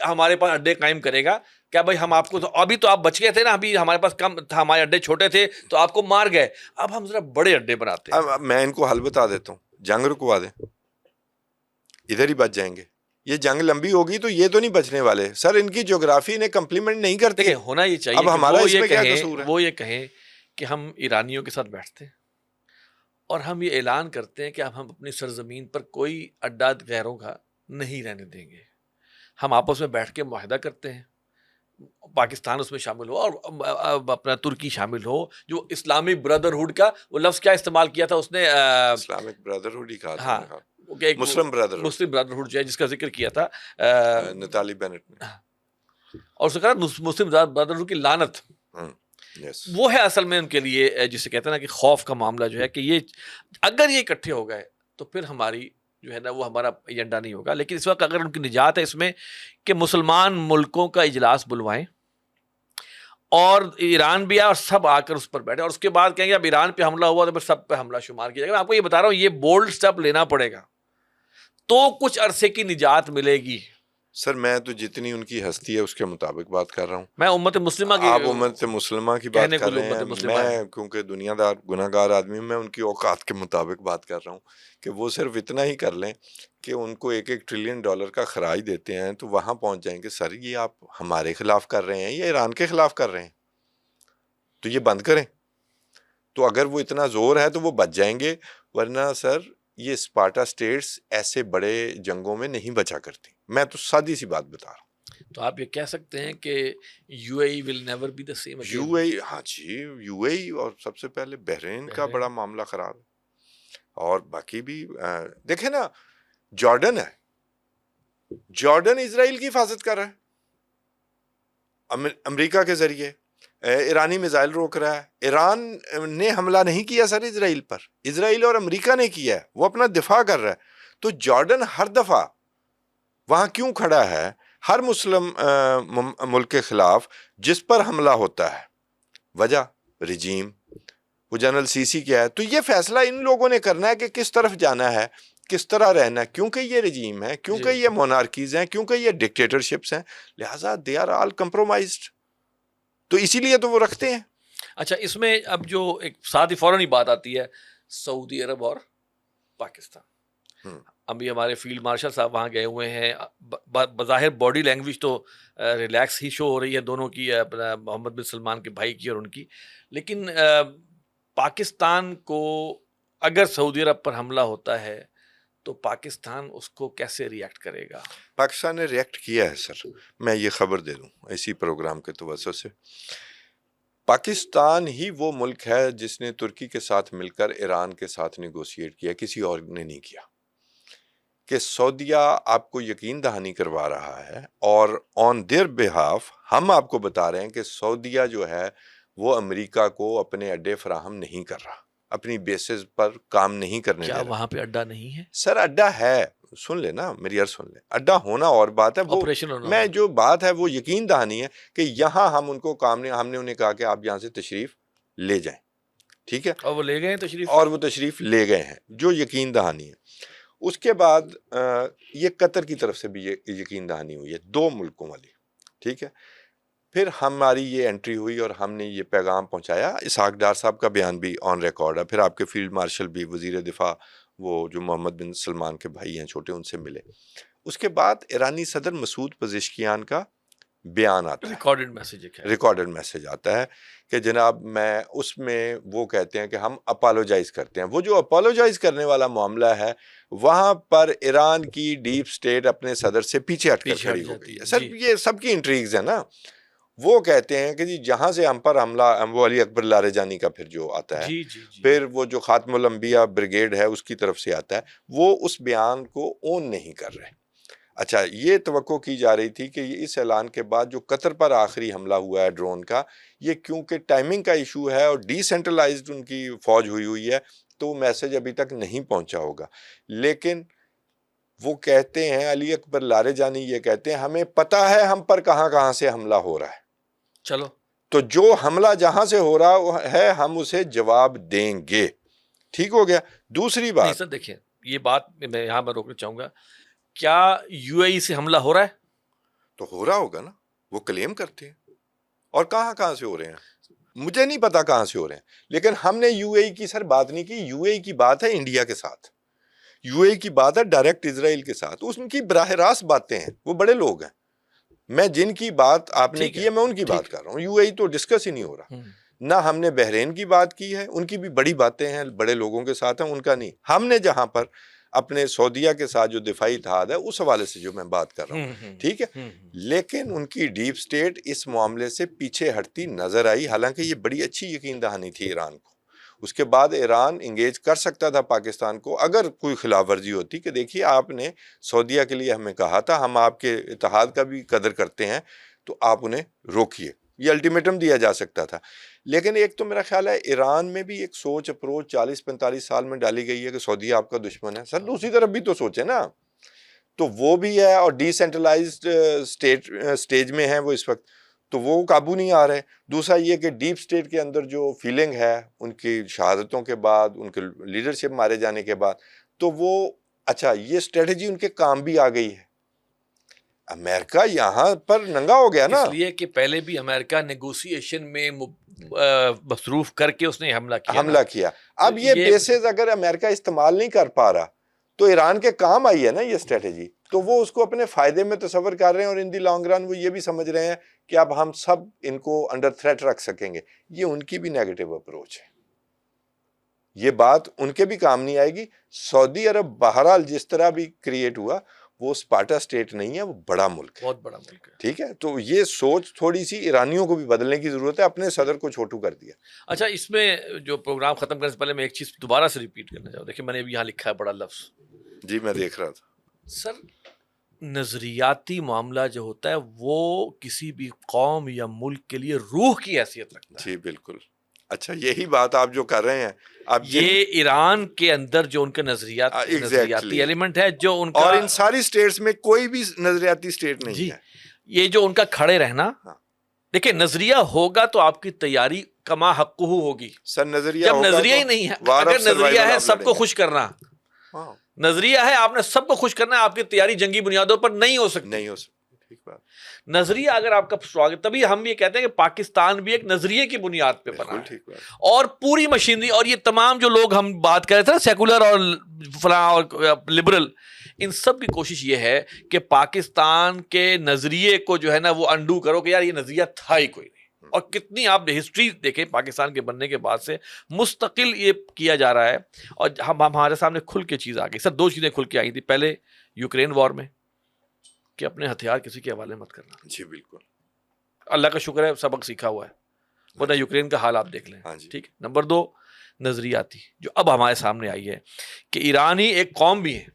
ہمارے پاس اڈے قائم کرے گا. کیا بھائی ہم آپ کو تو ابھی تو آپ بچ گئے تھے نا، ابھی ہمارے پاس کم تھا، ہمارے اڈے چھوٹے تھے تو آپ کو مار گئے، اب ہم ذرا بڑے اڈے بناتے ہیں. اب میں ان کو حل بتا دیتا ہوں، جنگ رکوا دیں، ادھر ہی بچ جائیں گے. یہ جنگ لمبی ہوگی تو یہ تو نہیں بچنے والے سر. ان کی جغرافی نے کمپلیمنٹ نہیں کرتے. ہونا یہ چاہیے اب ہمارا اس میں کیا قصور ہے؟ وہ یہ کہیں کہ ہم ایرانیوں کے ساتھ بیٹھتے ہیں اور ہم یہ اعلان کرتے ہیں کہ اب ہم اپنی سرزمین پر کوئی اڈا غیروں کا نہیں رہنے دیں گے. ہم آپس میں بیٹھ کے معاہدہ کرتے ہیں پاکستان اس میں شامل ہو اور اپنا ترکی شامل ہو. جو اسلامک بردرہڈ کا وہ لفظ کیا استعمال کیا تھا اس نے؟ اسلامک بردرہڈ ہی کہا ہاں تھا. مسلم بردرہڈ جو ہے جس کا ذکر کیا تھا نتالی بینٹ نے, اور اس نے کہا مسلم بردرہڈ کی لعنت. وہ ہے اصل میں ان کے لیے جسے کہتے ہیں نا کہ خوف کا معاملہ جو ہے کہ یہ اگر یہ اکٹھے ہو گئے تو پھر ہماری جو ہے نا وہ ہمارا ایجنڈا نہیں ہوگا. لیکن اس وقت اگر ان کی نجات ہے اس میں کہ مسلمان ملکوں کا اجلاس بلوائیں اور ایران بھی آئے اور سب آ کر اس پر بیٹھے, اور اس کے بعد کہیں گے اب ایران پہ حملہ ہوا تو پھر سب پہ حملہ شمار کیا جائے گا. میں آپ کو یہ بتا رہا ہوں یہ بولڈ سٹیپ لینا پڑے گا تو کچھ عرصے کی نجات ملے گی. سر میں تو جتنی ان کی ہستی ہے اس کے مطابق بات کر رہا ہوں. میں امت مسلمہ کی, آپ امت مسلمہ کی بات کر رہے ہیں, میں کیونکہ دنیا دار گناہ گار آدمی ہوں, میں ان کی اوقات کے مطابق بات کر رہا ہوں کہ وہ صرف اتنا ہی کر لیں کہ ان کو $1 ٹریلین کا خراج دیتے ہیں تو وہاں پہنچ جائیں کہ سر یہ آپ ہمارے خلاف کر رہے ہیں یا ایران کے خلاف کر رہے ہیں, تو یہ بند کریں. تو اگر وہ اتنا زور ہے تو وہ بچ جائیں گے, ورنہ سر یہ اسپارٹا سٹیٹس ایسے بڑے جنگوں میں نہیں بچا کرتی. میں تو سادی سی بات بتا رہا ہوں. تو آپ یہ کہہ سکتے ہیں کہ U A E will never be the same. U A E, ہاں جی, یو اے ای اور سب سے پہلے بحرین کا بڑا معاملہ خراب ہے, اور باقی بھی دیکھیں نا, جارڈن ہے, جارڈن اسرائیل کی حفاظت کر رہا ہے امریکہ کے ذریعے, ایرانی میزائل روک رہا ہے. ایران نے حملہ نہیں کیا سر اسرائیل پر, اسرائیل اور امریکہ نے کیا ہے, وہ اپنا دفاع کر رہا ہے. تو جارڈن ہر دفعہ وہاں کیوں کھڑا ہے ہر مسلم ملک کے خلاف جس پر حملہ ہوتا ہے؟ وجہ رجیم, وہ جنرل سیسی کیا ہے. تو یہ فیصلہ ان لوگوں نے کرنا ہے کہ کس طرف جانا ہے, کس طرح رہنا ہے, کیونکہ یہ رجیم ہے, کیونکہ یہ مونارکیز ہیں, کیونکہ یہ ڈکٹیٹرشپس ہیں, لہٰذا دے آر آل کمپرومائزڈ. تو اسی لیے تو وہ رکھتے ہیں. اچھا, اس میں اب جو ایک ساتھ ہی فوراً ہی بات آتی ہے سعودی عرب اور پاکستان. ابھی ہمارے فیلڈ مارشل صاحب وہاں گئے ہوئے ہیں, بظاہر باڈی لینگویج تو ریلیکس ہی شو ہو رہی ہے دونوں کی, محمد بن سلمان کے بھائی کی اور ان کی, لیکن پاکستان کو اگر سعودی عرب پر حملہ ہوتا ہے تو پاکستان اس کو کیسے ریئیکٹ کرے گا؟ پاکستان نے ریئیکٹ کیا ہے سر, میں یہ خبر دے دوں اسی پروگرام کے توسط سے. پاکستان ہی وہ ملک ہے جس نے ترکی کے ساتھ مل کر ایران کے ساتھ نیگوشیٹ کیا, کسی اور نے نہیں کیا. کہ سعودیہ آپ کو یقین دہانی کروا رہا ہے, اور آن دیئر بہاف ہم آپ کو بتا رہے ہیں کہ سعودیہ جو ہے وہ امریکہ کو اپنے اڈے فراہم نہیں کر رہا, اپنی بیسز پر کام نہیں کرنے دے رہا. کیا وہاں پہ اڈا نہیں ہے؟ سر اڈا ہے, سن لے نا میری عرض سن لے, اڈا ہونا اور بات ہے, وہ میں جو بات ہے وہ یقین دہانی ہے کہ یہاں ہم ان کو کام نہیں, ہم نے انہیں کہا کہ آپ یہاں سے تشریف لے جائیں, ٹھیک ہے, اور وہ لے گئے تشریف, اور وہ تشریف لے گئے ہیں, جو یقین دہانی ہے. اس کے بعد یہ قطر کی طرف سے بھی یقین دہانی ہوئی ہے, 2 ملکوں والی, ٹھیک ہے. پھر ہماری یہ انٹری ہوئی اور ہم نے یہ پیغام پہنچایا. اسحاق ڈار صاحب کا بیان بھی آن ریکارڈ ہے, پھر آپ کے فیلڈ مارشل بھی, وزیر دفاع وہ جو محمد بن سلمان کے بھائی ہیں چھوٹے, ان سے ملے. اس کے بعد ایرانی صدر مسعود پزشکیان کا بیان آتا ہے, ریکارڈڈ میسج آتا ہے کہ جناب میں اس میں وہ کہتے ہیں کہ ہم اپالوجائز کرتے ہیں. وہ جو اپالوجائز کرنے والا معاملہ ہے وہاں پر ایران کی ڈیپ سٹیٹ اپنے صدر سے پیچھے ہٹ کر کھڑی ہو گئی ہے. سر یہ سب کی انٹریگز ہیں نا. وہ کہتے ہیں کہ جی جہاں سے ہم پر حملہ, وہ علی اکبر لارجانی کا پھر جو آتا ہے, پھر وہ جو خاتم الانبیاء بریگیڈ ہے اس کی طرف سے آتا ہے, وہ اس بیان کو اون نہیں کر رہے. اچھا, یہ توقع کی جا رہی تھی کہ اس اعلان کے بعد جو قطر پر آخری حملہ ہوا ہے ڈرون کا, یہ کیونکہ ٹائمنگ کا ایشو ہے اور ڈی سینٹرلائزڈ ان کی فوج ہوئی ہے, تو میسج ابھی تک نہیں پہنچا ہوگا. لیکن وہ کہتے ہیں, علی اکبر لارجانی یہ کہتے ہیں, ہمیں پتہ ہے ہم پر کہاں کہاں سے حملہ ہو رہا ہے, چلو تو جو حملہ جہاں سے ہو رہا ہے ہم اسے جواب دیں گے. ٹھیک ہو گیا. دوسری بات سر دیکھیں, یہ بات میں یہاں پر روکنا چاہوں گا, کیا یو اے ای سے حملہ ہو رہا ہے؟ تو ہو رہا ہوگا نا, وہ کلیم کرتے ہیں, اور کہاں کہاں سے ہو رہے ہیں مجھے نہیں پتا کہاں سے ہو رہے ہیں, لیکن ہم نے یو اے ای کی سر بات نہیں کی. یو اے ای کی بات ہے انڈیا کے ساتھ, یو اے ای کی بات ہے ڈائریکٹ اسرائیل کے ساتھ, ان کی براہ راست باتیں ہیں, وہ بڑے لوگ ہیں. میں جن کی بات آپ نے کی ہے میں ان کی بات کر رہا ہوں. یو اے ای تو ڈسکس ہی نہیں ہو رہا. نہ ہم نے بحرین کی بات کی ہے, ان کی بھی بڑی باتیں ہیں, بڑے لوگوں کے ساتھ ہیں, ان کا نہیں. ہم نے جہاں پر اپنے سعودیہ کے ساتھ جو دفاعی اتحاد ہے اس حوالے سے جو میں بات کر رہا ہوں، ٹھیک ہے، لیکن ان کی ڈیپ سٹیٹ اس معاملے سے پیچھے ہٹتی نظر آئی، حالانکہ یہ بڑی اچھی یقین دہانی تھی ایران کو. اس کے بعد ایران انگیج کر سکتا تھا پاکستان کو اگر کوئی خلاف ورزی ہوتی کہ دیکھیے آپ نے سعودیہ کے لیے ہمیں کہا تھا ہم آپ کے اتحاد کا بھی قدر کرتے ہیں تو آپ انہیں روکیے، یہ الٹیمیٹم دیا جا سکتا تھا. لیکن ایک تو میرا خیال ہے ایران میں بھی ایک سوچ اپروچ 40-45 سال میں ڈالی گئی ہے کہ سعودیہ آپ کا دشمن ہے. سر دوسری طرف بھی تو سوچیں نا، تو وہ بھی ہے اور ڈی سینٹرلائزڈ سٹیج میں ہیں وہ اس وقت، تو وہ قابو نہیں آ رہے. دوسرا یہ کہ ڈیپ سٹیٹ کے اندر جو فیلنگ ہے ان کی شہادتوں کے بعد، ان کے لیڈرشپ مارے جانے کے بعد، تو وہ اچھا یہ اسٹریٹجی ان کے کام بھی آ گئی ہے. امریکہ یہاں پر ننگا ہو گیا نا، اس لیے کہ پہلے بھی امریکہ نیگوسیشن میں مصروف کر کے اس نے حملہ کیا. اب یہ بیسز اگر امریکہ استعمال نہیں کر پا رہا تو ایران کے کام آئی ہے نا یہ اسٹریٹجی، تو وہ اس کو اپنے فائدے میں تصور کر رہے ہیں اور ان دی لانگ رن وہ یہ بھی سمجھ رہے ہیں کہ اب ہم سب ان کو انڈر تھریٹ رکھ سکیں گے. یہ ان کی بھی نیگیٹو اپروچ ہے، یہ بات ان کے بھی کام نہیں آئے گی. سعودی عرب بہرحال جس طرح بھی کریٹ ہوا وہ اسپارٹا اسٹیٹ نہیں ہے، وہ بڑا ملک ہے، بہت بڑا ملک ہے، ٹھیک ہے. تو یہ سوچ تھوڑی سی ایرانیوں کو بھی بدلنے کی ضرورت ہے، اپنے صدر کو چھوٹو کر دیا. اچھا اس میں جو پروگرام ختم کرنے سے پہلے میں ایک چیز دوبارہ سے ریپیٹ کرنا چاہوں. دیکھیں میں نے بھی یہاں لکھا ہے بڑا لفظ، جی میں دیکھ رہا تھا سر نظریاتی معاملہ جو ہوتا ہے وہ کسی بھی قوم یا ملک کے لیے روح کی حیثیت رکھتا ہے. جی بالکل. اچھا یہی بات آپ جو کر رہے ہیں اب یہ ایران کے اندر جو ان کا نظریاتی ایلیمنٹ ہے جو ان کا، اور ان ساری سٹیٹس میں کوئی بھی نظریاتی سٹیٹ نہیں ہے. یہ جو ان کا کھڑے رہنا، دیکھیں نظریہ ہوگا تو آپ کی تیاری کما حقہ ہوگی. سر نظریہ جب نظریہ ہی نہیں ہے، اگر نظریہ ہے سب کو خوش کرنا، نظریہ ہے آپ نے سب کو خوش کرنا ہے، آپ کی تیاری جنگی بنیادوں پر نہیں ہو سکتی. ٹھیک بات. نظریہ اگر آپ کا سواگت، تبھی ہم یہ کہتے ہیں کہ پاکستان بھی ایک نظریے کی بنیاد پہ بنا ہے، اور پوری مشینری اور یہ تمام جو لوگ ہم بات کر رہے تھے نا سیکولر اور فلاں اور لبرل، ان سب کی کوشش یہ ہے کہ پاکستان کے نظریے کو جو ہے نا وہ انڈو کرو کہ یار یہ نظریہ تھا ہی کوئی نہیں. اور کتنی آپ ہسٹری دیکھیں پاکستان کے بننے کے بعد سے مستقل یہ کیا جا رہا ہے، اور ہمارے سامنے کھل کے چیز آ گئی. سر دو چیزیں کھل کے آئی تھی، پہلے یوکرین وار میں کہ اپنے ہتھیار کسی کے حوالے مت کرنا. جی بالکل، اللہ کا شکر ہے سبق سیکھا ہوا ہے، ورنہ یوکرین کا حال آپ دیکھ لیں. ٹھیک. نمبر دو نظریاتی جو اب ہمارے سامنے آئی ہے کہ ایرانی ایک قوم بھی ہے،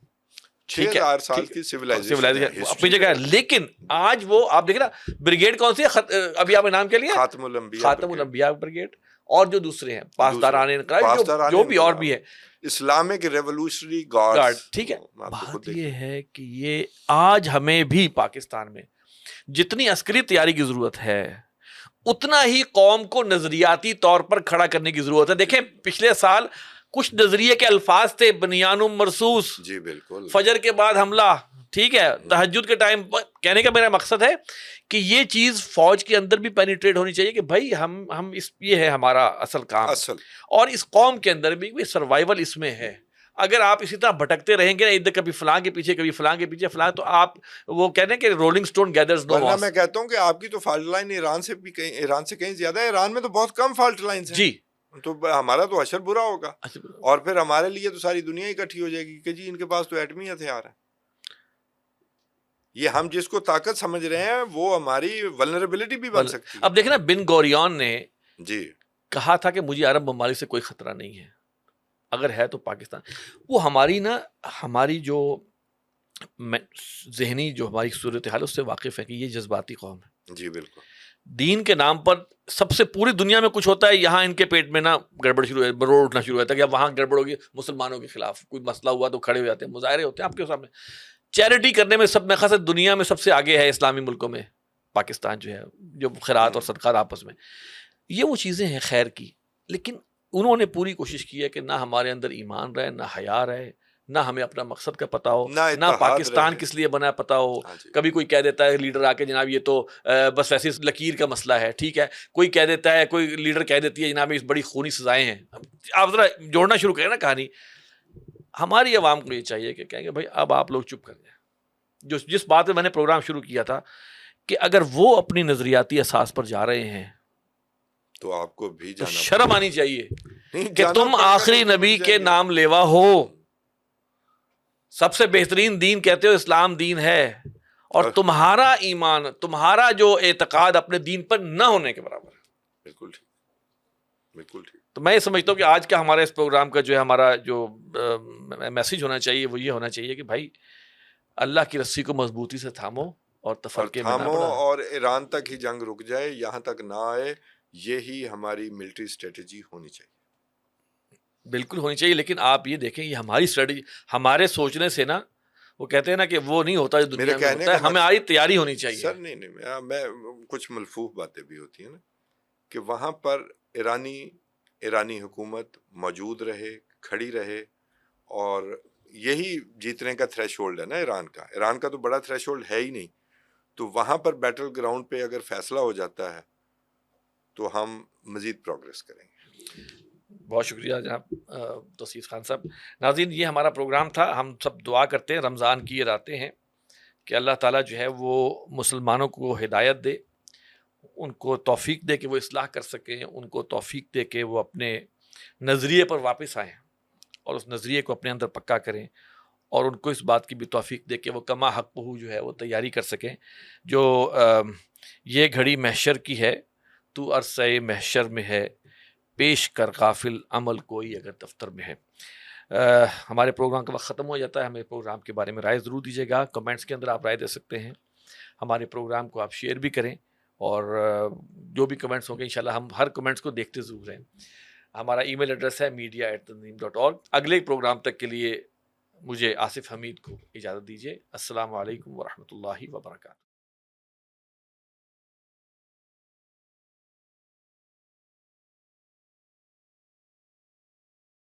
6000 سال کی سیولائزیشن اپنی جگہ ہے، لیکن آج وہ آپ دیکھیں نا بریگیڈ کون سی ہے ابھی آپ نے نام کیا لیا؟ خاتم الانبیاء بریگیڈ، اور جو دوسرے ہیں پاسداران انقلاب جو بھی اور بھی ہے، اسلامک ریولوشنری گارڈ. ٹھیک ہے. بات یہ ہے کہ یہ آج ہمیں بھی پاکستان میں جتنی عسکری تیاری کی ضرورت ہے اتنا ہی قوم کو نظریاتی طور پر کھڑا کرنے کی ضرورت ہے. دیکھیں پچھلے سال کچھ نظریے کے الفاظ تھے، بنیان مرصوص، جی بالکل، فجر کے بعد حملہ، ٹھیک ہے، تہجد کے ٹائم. کہنے کا میرا مقصد ہے کہ یہ چیز فوج کے اندر بھی پینیٹریٹ ہونی چاہیے کہ بھائی ہم یہ ہے ہمارا اصل کام، اور اس قوم کے اندر بھی سروائیول اس میں ہے. اگر آپ اسی طرح بھٹکتے رہیں گے نا ادھر کبھی فلاں کے پیچھے کبھی فلاں کے پیچھے فلاں، تو آپ وہ کہتے ہیں کہ رولنگ سٹون گیدرز نو ماس. میں کہتا ہوں کہ آپ کی تو فالٹ لائن ایران سے کہیں زیادہ ہے. ایران میں تو بہت کم فالٹ لائنز ہیں. جی تو ہمارا تو حشر برا ہوگا، اور پھر ہمارے لیے تو ساری دنیا اکٹھی ہو جائے گی کہ جی ان کے پاس تو ایٹمی ہتھیار ہے. یہ ہم جس کو طاقت سمجھ رہے ہیں وہ ہماری ولنریبلٹی بھی بن سکتی ہے. اب دیکھیں نا بن گوریون نے جی کہا تھا کہ مجھے عرب ممالک سے کوئی خطرہ نہیں ہے، اگر ہے تو پاکستان. وہ ہماری جو ذہنی جو ہماری صورتحال اس سے واقف ہے کہ یہ جذباتی قوم ہے. جی بالکل. دین کے نام پر سب سے پوری دنیا میں کچھ ہوتا ہے، یہاں ان کے پیٹ میں نا گڑبڑ شروع ہے، روڑ اٹھنا شروع ہوتا ہے کہ وہاں گڑبڑ ہوگی مسلمانوں کے خلاف، کوئی مسئلہ ہوا تو کھڑے ہو جاتے ہیں، مظاہرے ہوتے ہیں آپ کے سامنے. چیریٹی کرنے میں سب میں خاص دنیا میں سب سے آگے ہے اسلامی ملکوں میں پاکستان جو ہے، جو خیرات اور صدقات آپس میں، یہ وہ چیزیں ہیں خیر کی. لیکن انہوں نے پوری کوشش کی ہے کہ نہ ہمارے اندر ایمان رہے، نہ حیا رہے، نہ ہمیں اپنا مقصد کا پتہ ہو، نہ پاکستان کس لیے بنا پتہ ہو. کبھی کوئی کہہ دیتا ہے لیڈر آ کے جناب یہ تو بس ویسے لکیر کا مسئلہ ہے، ٹھیک ہے. کوئی کہہ دیتا ہے، کوئی لیڈر کہہ دیتی ہے جناب اس بڑی خونی سزائیں ہیں. آپ ذرا جوڑنا شروع کریں نا کہانی. ہماری عوام کو یہ چاہیے کہ کہیں گے بھائی اب آپ لوگ چپ کر جائیں. جس بات میں نے پروگرام شروع کیا تھا کہ اگر وہ اپنی نظریاتی اساس پر جا رہے ہیں تو آپ کو بھی جانا، شرم آنی چاہیے کہ تم آخری نبی کے نام لیوا ہو. سب سے بہترین دین کہتے ہو اسلام دین ہے، اور تمہارا ایمان، تمہارا جو اعتقاد اپنے دین پر نہ ہونے کے برابر ہے. بالکل ٹھیک، بالکل ٹھیک. تو میں یہ سمجھتا ہوں کہ آج کا ہمارا اس پروگرام کا جو ہے ہمارا جو میسج ہونا چاہیے وہ یہ ہونا چاہیے کہ بھائی اللہ کی رسی کو مضبوطی سے تھامو اور تفرقے میں نہ پڑو، اور ایران تک ہی جنگ رک جائے، یہاں تک نہ آئے. یہی ہماری ملٹری اسٹریٹجی ہونی چاہیے. بالکل ہونی چاہیے. لیکن آپ یہ دیکھیں یہ ہماری اسٹریٹجی، ہمارے سوچنے سے نا، وہ کہتے ہیں نا کہ وہ نہیں ہوتا جو دنیا میں ہوتا ہے، ہماری تیاری ہونی چاہیے. سر نہیں، میں کچھ ملفوف باتیں بھی ہوتی ہیں نا کہ وہاں پر ایرانی حکومت موجود رہے، کھڑی رہے، اور یہی جیتنے کا تھریش ہولڈ ہے نا ایران کا تو بڑا تھریش ہولڈ ہے ہی نہیں. تو وہاں پر بیٹل گراؤنڈ پہ اگر فیصلہ ہو جاتا ہے تو ہم مزید پروگریس کریں گے. بہت شکریہ جناب توصیف خان صاحب. ناظرین یہ ہمارا پروگرام تھا. ہم سب دعا کرتے ہیں رمضان کی یہ راتیں ہیں کہ اللہ تعالیٰ جو ہے وہ مسلمانوں کو ہدایت دے، ان کو توفیق دے کہ وہ اصلاح کر سکیں، ان کو توفیق دے کہ وہ اپنے نظریے پر واپس آئیں اور اس نظریے کو اپنے اندر پکا کریں، اور ان کو اس بات کی بھی توفیق دے کہ وہ کما حق ہو جو ہے وہ تیاری کر سکیں. جو یہ گھڑی محشر کی ہے تو عرصۂ محشر میں ہے، پیش کر غافل عمل کوئی اگر دفتر میں ہے. ہمارے پروگرام کا وقت ختم ہو جاتا ہے. ہمیں پروگرام کے بارے میں رائے ضرور دیجیے گا، کمنٹس کے اندر آپ رائے دے سکتے ہیں. ہمارے پروگرام کو آپ شیئر بھی کریں، اور جو بھی کمنٹس ہوں گے انشاءاللہ ہم ہر کمنٹس کو دیکھتے ضرور ہیں. ہمارا ای میل ایڈریس ہے media@tanzeem.org. اگلے پروگرام تک کے لیے مجھے آصف حمید کو اجازت دیجیے. السلام علیکم ورحمۃ اللہ وبرکاتہ.